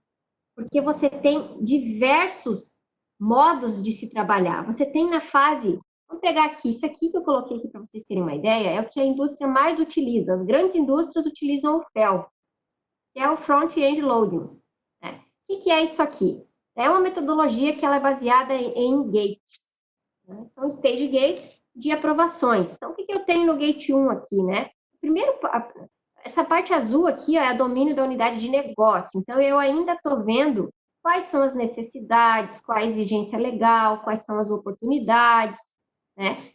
porque você tem diversos modos de se trabalhar. Você tem na fase, vamos pegar aqui, isso aqui que eu coloquei aqui para vocês terem uma ideia, é o que a indústria mais utiliza. As grandes indústrias utilizam o FEL, que é o Front-End Loading. Né? O que é isso aqui? É uma metodologia que ela é baseada em gates. Né? São stage gates de aprovações. Então, o que eu tenho no gate 1 aqui, né? Primeiro, essa parte azul aqui ó, é o domínio da unidade de negócio. Então, eu ainda estou vendo quais são as necessidades, qual a exigência legal, quais são as oportunidades, né?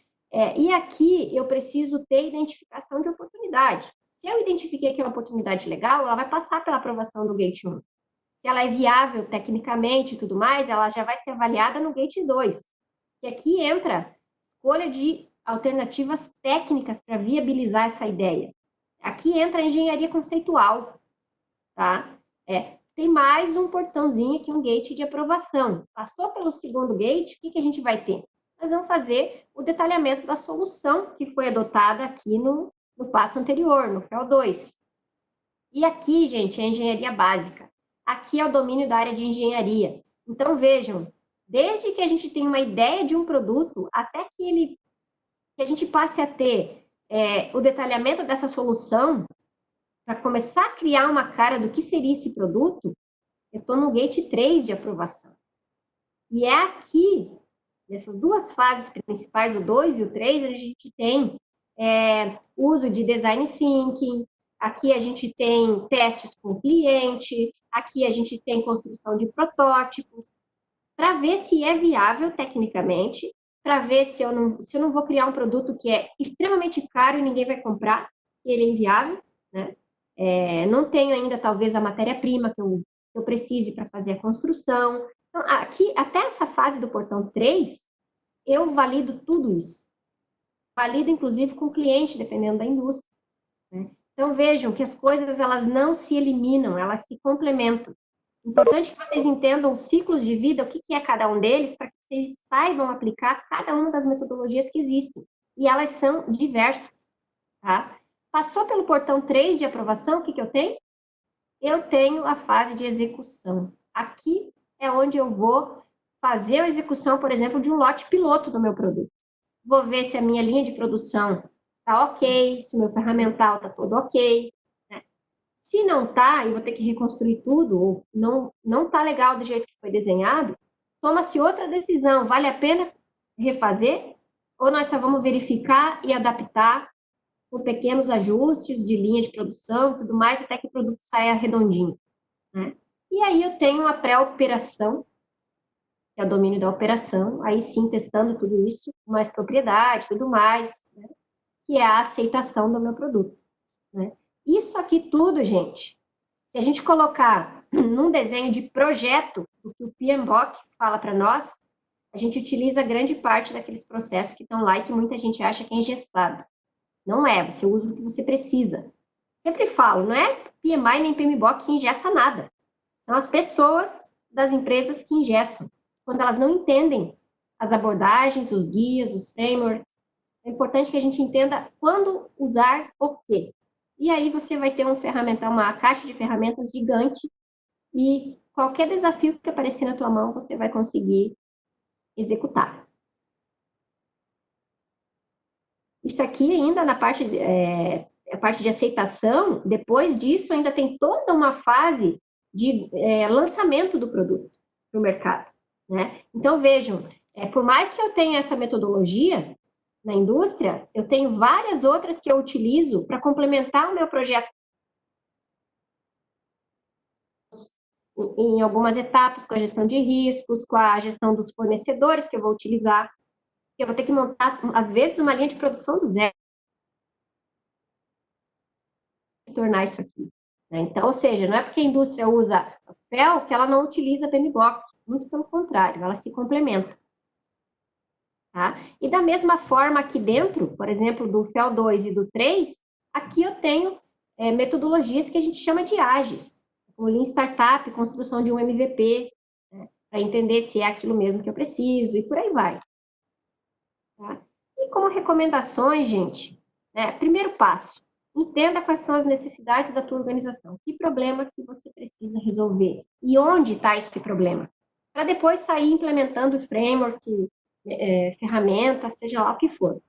E aqui eu preciso ter identificação de oportunidade. Se eu identifiquei que é uma oportunidade legal, ela vai passar pela aprovação do Gate 1. Se ela é viável tecnicamente e tudo mais, ela já vai ser avaliada no Gate 2. E aqui entra escolha de alternativas técnicas para viabilizar essa ideia. Aqui entra a engenharia conceitual, tá? Tem mais um portãozinho aqui, um gate de aprovação. Passou pelo segundo gate, o que a gente vai ter? Nós vamos fazer o detalhamento da solução que foi adotada aqui no passo anterior, no FEL 2. E aqui, gente, é a engenharia básica. Aqui é o domínio da área de engenharia. Então, vejam, desde que a gente tem uma ideia de um produto, até que a gente passe a ter o detalhamento dessa solução, para começar a criar uma cara do que seria esse produto, eu estou no gate 3 de aprovação. E é aqui, nessas duas fases principais, o 2 e o 3, a gente tem uso de design thinking, aqui a gente tem testes com o cliente, aqui a gente tem construção de protótipos, para ver se é viável tecnicamente, para ver se eu não vou criar um produto que é extremamente caro e ninguém vai comprar, e ele é inviável, né? Não tenho ainda, talvez, a matéria-prima que eu precise para fazer a construção. Então, aqui, até essa fase do portão 3, eu valido tudo isso. Valido, inclusive, com o cliente, dependendo da indústria. Né? Então, vejam que as coisas, elas não se eliminam, elas se complementam. Importante que vocês entendam os ciclos de vida, o que é cada um deles, para que vocês saibam aplicar cada uma das metodologias que existem. E elas são diversas, tá? Passou pelo portão 3 de aprovação, o que eu tenho? Eu tenho a fase de execução. Aqui é onde eu vou fazer a execução, por exemplo, de um lote piloto do meu produto. Vou ver se a minha linha de produção está ok, se o meu ferramental está todo ok. Né? Se não está, e vou ter que reconstruir tudo, ou não está legal do jeito que foi desenhado, toma-se outra decisão. Vale a pena refazer? Ou nós só vamos verificar e adaptar com pequenos ajustes de linha de produção e tudo mais, até que o produto saia redondinho. Né? E aí eu tenho a pré-operação, que é o domínio da operação, aí sim testando tudo isso, com mais propriedade, tudo mais, né? Que é a aceitação do meu produto. Né? Isso aqui tudo, gente, se a gente colocar num desenho de projeto, do que o PMBOK fala para nós, a gente utiliza grande parte daqueles processos que estão lá e que muita gente acha que é engessado. Não é, você usa o que você precisa. Sempre falo, não é PMI nem PMBOK que engessa nada. São as pessoas das empresas que engessam. Quando elas não entendem as abordagens, os guias, os frameworks, é importante que a gente entenda quando usar o quê. E aí você vai ter um ferramental, uma caixa de ferramentas gigante e qualquer desafio que aparecer na tua mão, você vai conseguir executar. Isso aqui ainda na parte, a parte de aceitação, depois disso ainda tem toda uma fase de lançamento do produto para o mercado. Né? Então, vejam, por mais que eu tenha essa metodologia na indústria, eu tenho várias outras que eu utilizo para complementar o meu projeto em algumas etapas, com a gestão de riscos, com a gestão dos fornecedores que eu vou utilizar. Eu vou ter que montar, às vezes, uma linha de produção do zero. Tornar isso aqui. Né? Então, ou seja, não é porque a indústria usa FEL que ela não utiliza PMBOK, muito pelo contrário, ela se complementa. Tá? E da mesma forma aqui dentro, por exemplo, do FEL 2 e do 3, aqui eu tenho metodologias que a gente chama de ágeis, o Lean Startup, construção de um MVP, né? Para entender se é aquilo mesmo que eu preciso e por aí vai. Tá? E como recomendações, gente, primeiro passo, entenda quais são as necessidades da tua organização. Que problema que você precisa resolver? E onde está esse problema? Para depois sair implementando framework, ferramenta, seja lá o que for.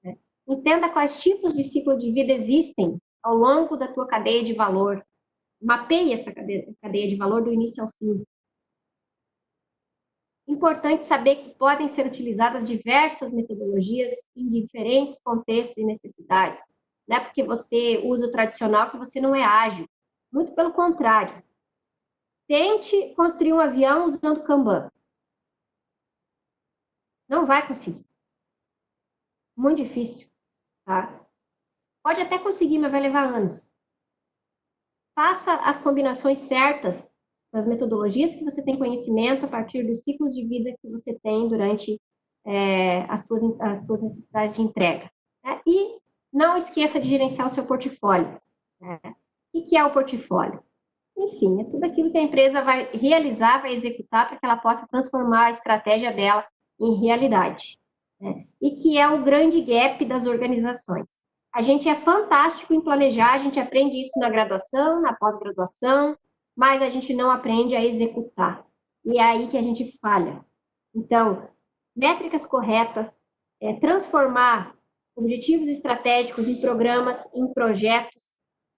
Né? Entenda quais tipos de ciclo de vida existem ao longo da tua cadeia de valor. Mapeie essa cadeia de valor do início ao fim. Importante saber que podem ser utilizadas diversas metodologias em diferentes contextos e necessidades. Não é porque você usa o tradicional que você não é ágil. Muito pelo contrário. Tente construir um avião usando Kanban. Não vai conseguir. Muito difícil. Tá? Pode até conseguir, mas vai levar anos. Faça as combinações certas das metodologias que você tem conhecimento a partir dos ciclos de vida que você tem durante as tuas necessidades de entrega. Né? E não esqueça de gerenciar o seu portfólio. Né? O que é o portfólio? Enfim, é tudo aquilo que a empresa vai realizar, vai executar para que ela possa transformar a estratégia dela em realidade. Né? E que é o grande gap das organizações. A gente é fantástico em planejar, a gente aprende isso na graduação, na pós-graduação, mas a gente não aprende a executar. E é aí que a gente falha. Então, métricas corretas, transformar objetivos estratégicos em programas, em projetos,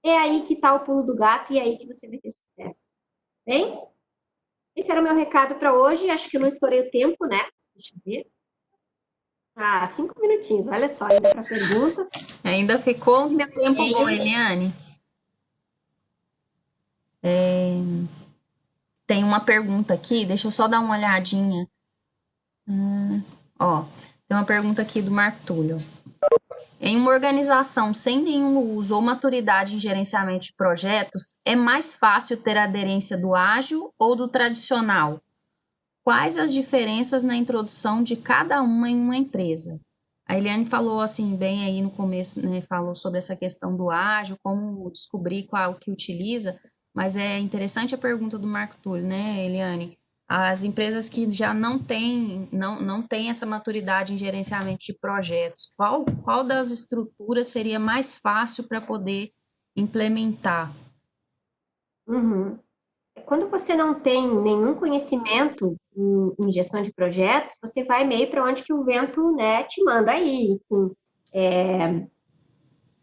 é aí que está o pulo do gato e é aí que você vai ter sucesso. Bem? Esse era o meu recado para hoje. Acho que eu não estourei o tempo, né? Deixa eu ver. 5 minutinhos, olha só, ainda para perguntas. Ainda ficou um tempo bom, Eliane. Tem uma pergunta aqui, deixa eu só dar uma olhadinha. Tem uma pergunta aqui do Marco Túlio. Em uma organização sem nenhum uso ou maturidade em gerenciamento de projetos, é mais fácil ter aderência do ágil ou do tradicional? Quais as diferenças na introdução de cada uma em uma empresa? A Eliane falou assim, bem aí no começo, né, falou sobre essa questão do ágil, como descobrir qual que utiliza, mas é interessante a pergunta do Marco Túlio, né, Eliane? as empresas que já não têm essa maturidade em gerenciamento de projetos, qual das estruturas seria mais fácil para poder implementar? Uhum. Quando você não tem nenhum conhecimento em gestão de projetos, você vai meio para onde que o vento, né, te manda aí, enfim.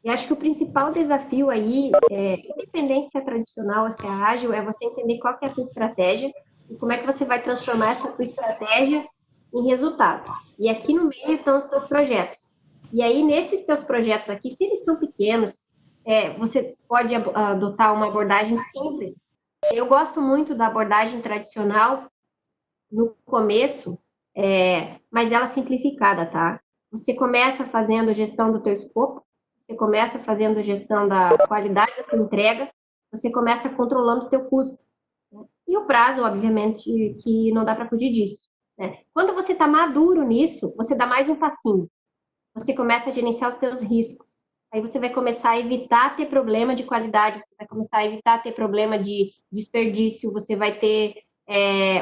E acho que o principal desafio aí, independente se é tradicional ou se é ágil, é você entender qual que é a tua estratégia e como é que você vai transformar essa tua estratégia em resultado. E aqui no meio estão os teus projetos. E aí, nesses teus projetos aqui, se eles são pequenos, você pode adotar uma abordagem simples. Eu gosto muito da abordagem tradicional no começo, mas ela simplificada, tá? Você começa fazendo gestão do teu escopo, você começa fazendo gestão da qualidade da tua entrega, você começa controlando o teu custo. Né? E o prazo, obviamente, que não dá para fugir disso. Né? Quando você está maduro nisso, você dá mais um passinho. Você começa a gerenciar os teus riscos. Aí você vai começar a evitar ter problema de qualidade, você vai começar a evitar ter problema de desperdício, você vai ter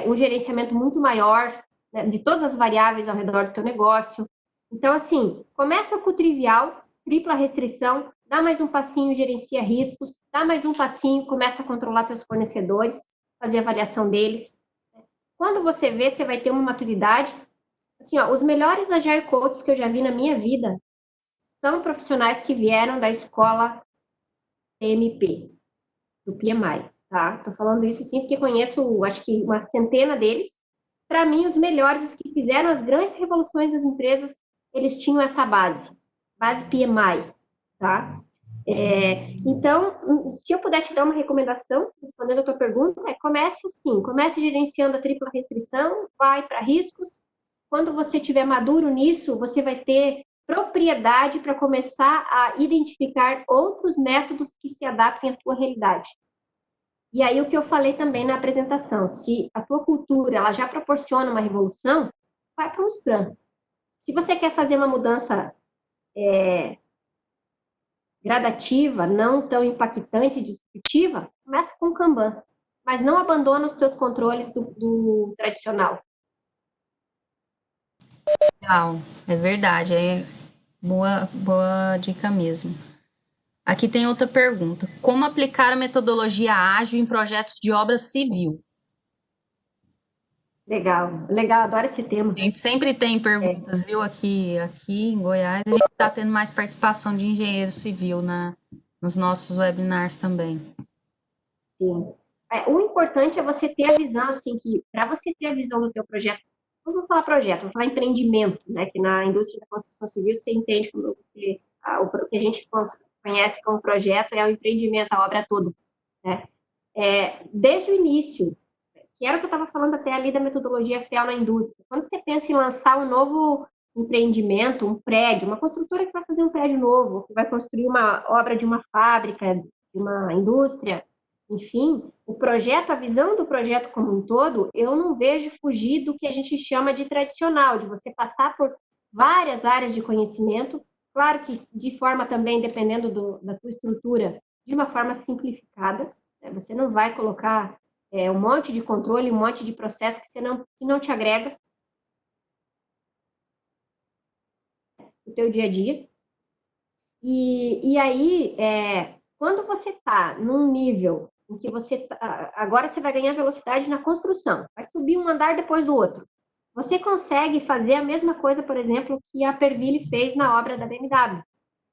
um gerenciamento muito maior, né, de todas as variáveis ao redor do teu negócio. Então, assim, começa com o trivial, tripla restrição, dá mais um passinho, gerencia riscos, dá mais um passinho, começa a controlar teus fornecedores, fazer avaliação deles. Quando você vê, você vai ter uma maturidade. Assim, ó, os melhores Agile Coaches que eu já vi na minha vida são profissionais que vieram da escola PMP, do PMI, tá? Tô falando isso sim porque conheço, acho que uma centena deles. Para mim, os melhores, os que fizeram as grandes revoluções das empresas, eles tinham essa base PMI, tá? Então, se eu puder te dar uma recomendação, respondendo a tua pergunta, comece assim, comece gerenciando a tripla restrição, vai para riscos. Quando você estiver maduro nisso, você vai ter propriedade para começar a identificar outros métodos que se adaptem à tua realidade. E aí o que eu falei também na apresentação, se a tua cultura ela já proporciona uma revolução, vai para um Scrum. Se você quer fazer uma mudança gradativa, não tão impactante e disruptiva, começa com o Kanban, mas não abandona os teus controles do tradicional. Legal, é verdade, é boa dica mesmo. Aqui tem outra pergunta. Como aplicar a metodologia ágil em projetos de obra civil? Legal, legal, adoro esse tema. A gente sempre tem perguntas, viu? Aqui em Goiás, a gente está tendo mais participação de engenheiro civil nos nossos webinars também. Sim. O importante é você ter a visão, assim, que para você ter a visão do teu projeto, não vou falar projeto, vou falar empreendimento, né? Que na indústria da construção civil você entende como o que a gente conhece como projeto é o empreendimento, a obra toda, né? Desde o início, que era o que eu estava falando até ali da metodologia FEL na indústria. Quando você pensa em lançar um novo empreendimento, um prédio, uma construtora que vai fazer um prédio novo, que vai construir uma obra de uma fábrica, de uma indústria, enfim, o projeto, a visão do projeto como um todo, eu não vejo fugir do que a gente chama de tradicional, de você passar por várias áreas de conhecimento, claro que de forma também, dependendo da tua estrutura, de uma forma simplificada, né? Você não vai colocar um monte de controle, um monte de processo que não te agrega no teu dia a dia. E aí, quando você está num nível em que agora você vai ganhar velocidade na construção, vai subir um andar depois do outro. Você consegue fazer a mesma coisa, por exemplo, que a Perville fez na obra da BMW.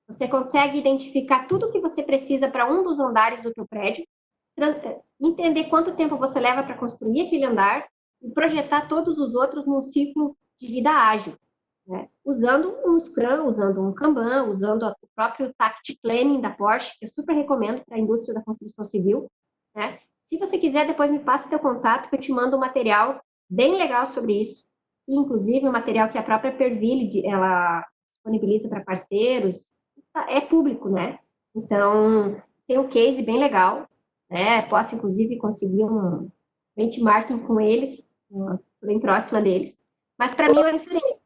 Você consegue identificar tudo o que você precisa para um dos andares do teu prédio, entender quanto tempo você leva para construir aquele andar e projetar todos os outros num ciclo de vida ágil, né? Usando um Scrum, usando um Kanban, usando o próprio Tactic Planning da Porsche, que eu super recomendo para a indústria da construção civil, né? Se você quiser, depois me passa teu contato que eu te mando um material bem legal sobre isso, e, inclusive um material que a própria Perville ela disponibiliza para parceiros, é público, né? Então, tem um case bem legal, né? Posso, inclusive, conseguir um benchmarking com eles, sou bem próxima deles. Mas, para mim, é uma referência.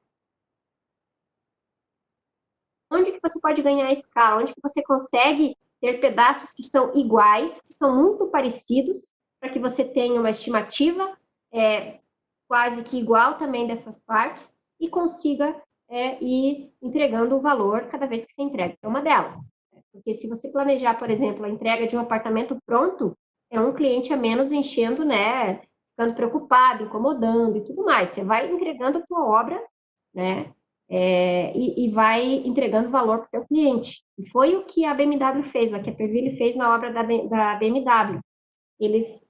Onde que você pode ganhar escala? Onde que você consegue ter pedaços que são iguais, que são muito parecidos, para que você tenha uma estimativa quase que igual também dessas partes e consiga ir entregando o valor cada vez que você entrega uma delas. Porque se você planejar, por exemplo, a entrega de um apartamento pronto, é um cliente a menos enchendo, né, ficando preocupado, incomodando e tudo mais. Você vai entregando a tua obra, né, e vai entregando valor para o teu cliente. E foi o que a BMW fez, a Caterpillar fez na obra da BMW. Eles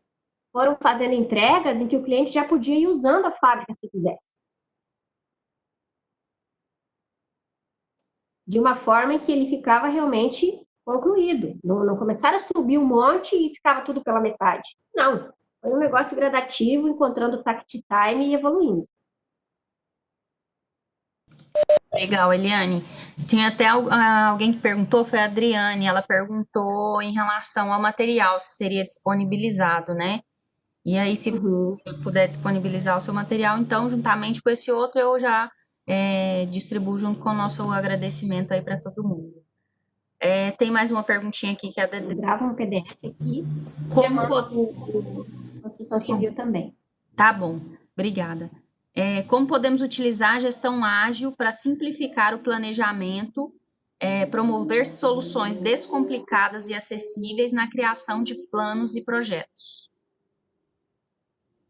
foram fazendo entregas em que o cliente já podia ir usando a fábrica se quisesse. De uma forma em que ele ficava realmente concluído. Não começaram a subir um monte e ficava tudo pela metade. Não. Foi um negócio gradativo, encontrando tact time e evoluindo. Legal, Eliane. Tinha até alguém que perguntou, foi a Adriane, ela perguntou em relação ao material, se seria disponibilizado, né? E aí, se você puder disponibilizar o seu material, então, juntamente com esse outro, eu já distribuo junto com o nosso agradecimento aí para todo mundo. Tem mais uma perguntinha aqui que é Eu gravo um PDF aqui como e construção civil também. Tá bom, obrigada. Como podemos utilizar a gestão ágil para simplificar o planejamento, promover soluções descomplicadas e acessíveis na criação de planos e projetos?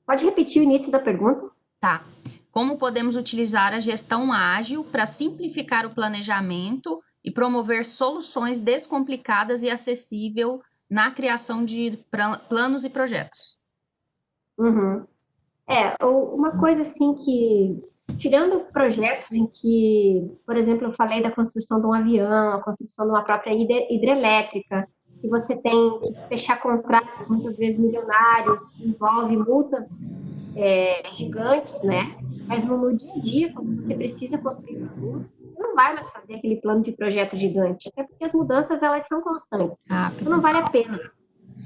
Pode repetir o início da pergunta? Tá. Como podemos utilizar a gestão ágil para simplificar o planejamento e promover soluções descomplicadas e acessível na criação de planos e projetos? Uhum. Uma coisa assim que, tirando projetos em que, por exemplo, eu falei da construção de um avião, a construção de uma própria hidrelétrica, que você tem que fechar contratos muitas vezes milionários, que envolve multas gigantes, né? Mas no dia a dia, quando você precisa construir produto, você não vai mais fazer aquele plano de projeto gigante, até porque as mudanças elas são constantes. Então não vale a pena,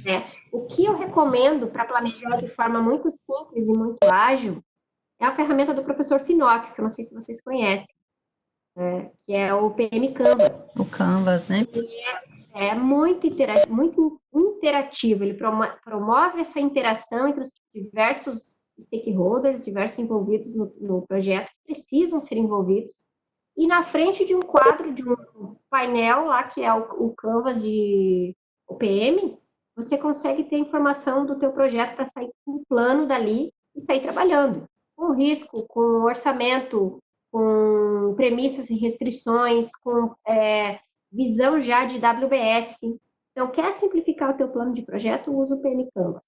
né? O que eu recomendo para planejar de forma muito simples e muito ágil é a ferramenta do professor Finocchio, que eu não sei se vocês conhecem, que é o PM Canvas. O Canvas, né? É muito interativo, ele promove essa interação entre os diversos stakeholders, diversos envolvidos no projeto, que precisam ser envolvidos, e na frente de um quadro, de um painel lá, que é o Canvas de OPM, você consegue ter informação do teu projeto para sair com um plano dali e sair trabalhando, com risco, com orçamento, com premissas e restrições, com visão já de WBS. Então, quer simplificar o teu plano de projeto, usa o PM Canvas.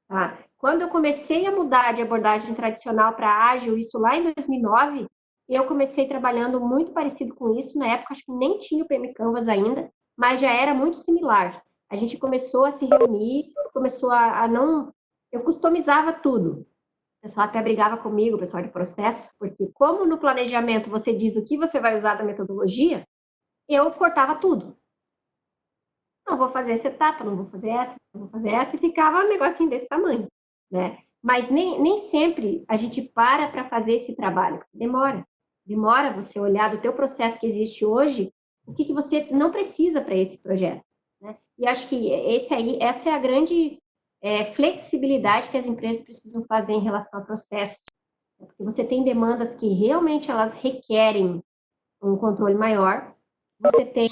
Tá? Quando eu comecei a mudar de abordagem tradicional para ágil, isso lá em 2009, eu comecei trabalhando muito parecido com isso. Na época, acho que nem tinha o PM Canvas ainda, mas já era muito similar. A gente começou a se reunir, começou a não... Eu customizava tudo. O pessoal até brigava comigo, o pessoal de processos, porque como no planejamento você diz o que você vai usar da metodologia, eu cortava tudo. Não vou fazer essa etapa, não vou fazer essa, não vou fazer essa, e ficava um negocinho desse tamanho, né? Mas nem sempre a gente para fazer esse trabalho. Demora você olhar do teu processo que existe hoje, o que você não precisa para esse projeto, né? E acho que essa é a grande flexibilidade que as empresas precisam fazer em relação ao processo, porque você tem demandas que realmente elas requerem um controle maior, você tem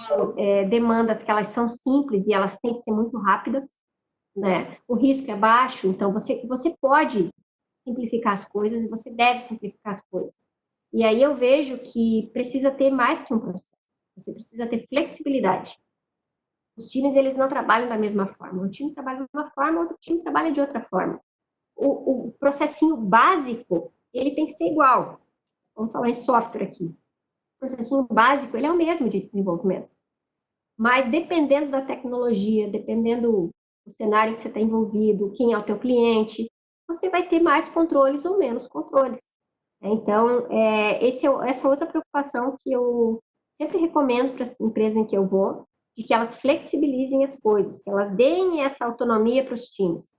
demandas que elas são simples e elas têm que ser muito rápidas, né? O risco é baixo, então você pode simplificar as coisas e você deve simplificar as coisas. E aí eu vejo que precisa ter mais que um processo. Você precisa ter flexibilidade. Os times, eles não trabalham da mesma forma. Um time trabalha de uma forma, outro time trabalha de outra forma. O processinho básico, ele tem que ser igual. Vamos falar em software aqui. O processinho básico, ele é o mesmo de desenvolvimento. Mas dependendo da tecnologia, dependendo do cenário que você está envolvido, quem é o teu cliente, você vai ter mais controles ou menos controles. Então, essa é outra preocupação que eu sempre recomendo para as empresas em que eu vou, de que elas flexibilizem as coisas, que elas deem essa autonomia para os times.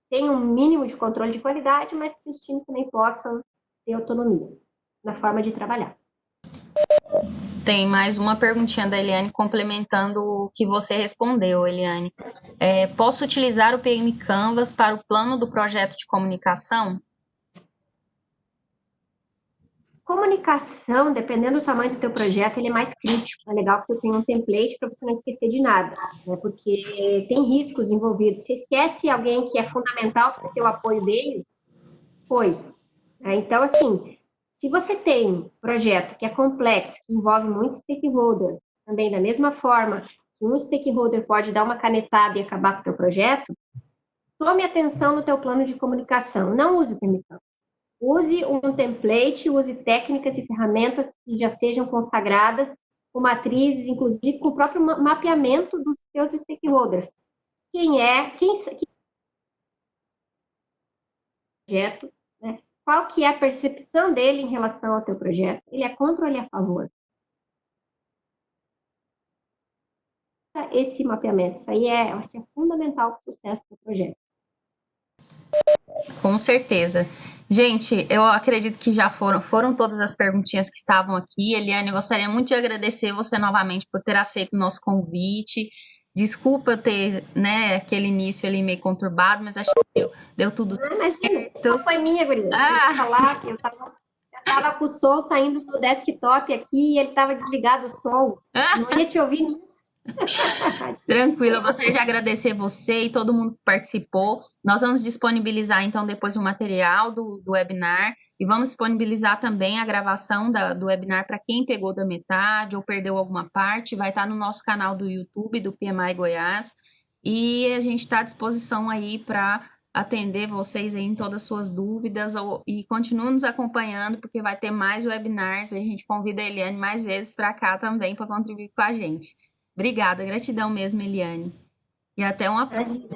Tem um mínimo de controle de qualidade, mas que os times também possam ter autonomia na forma de trabalhar. Tem mais uma perguntinha da Eliane complementando o que você respondeu, Eliane. Posso utilizar o PM Canvas para o plano do projeto de comunicação? Comunicação, dependendo do tamanho do teu projeto, ele é mais crítico. É legal que tu tenha um template para você não esquecer de nada, né? Porque tem riscos envolvidos. Se esquece alguém que é fundamental para ter o apoio dele, foi. Então, assim, se você tem um projeto que é complexo, que envolve muito stakeholder, também da mesma forma que um stakeholder pode dar uma canetada e acabar com o teu projeto, tome atenção no teu plano de comunicação. Não use o Chemical. Use um template, use técnicas e ferramentas que já sejam consagradas, com matrizes, inclusive com o próprio mapeamento dos seus stakeholders. Quem projeto, né? Qual que é a percepção dele em relação ao teu projeto? Ele é contra ou ele é a favor? Esse mapeamento, isso aí é fundamental para o sucesso do projeto. Com certeza. Gente, eu acredito que já foram todas as perguntinhas que estavam aqui. Eliane, eu gostaria muito de agradecer você novamente por ter aceito o nosso convite. Desculpa eu ter, né, aquele início ali meio conturbado, mas acho que deu tudo Imagina, certo. não foi minha, guria. Eu tava com o som saindo do desktop aqui e ele estava desligado o som. Não ia te ouvir. Tranquilo, eu gostaria de agradecer você e todo mundo que participou. Nós vamos disponibilizar, então, depois o material do webinar e vamos disponibilizar também a gravação do webinar para quem pegou da metade ou perdeu alguma parte. Vai estar no nosso canal do YouTube, do PMI Goiás, e a gente está à disposição aí para atender vocês aí em todas as suas dúvidas e continue nos acompanhando, porque vai ter mais webinars e a gente convida a Eliane mais vezes para cá também para contribuir com a gente. Obrigada, gratidão mesmo, Eliane. E até uma próxima.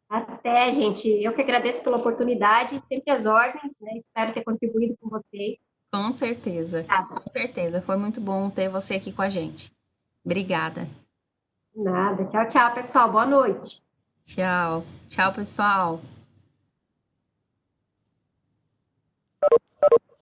Até, gente. Eu que agradeço pela oportunidade, sempre às ordens, né? Espero ter contribuído com vocês. Com certeza, Tá. com certeza. Foi muito bom ter você aqui com a gente. Obrigada. Nada. Tchau, tchau, pessoal. Boa noite. Tchau. Tchau, pessoal.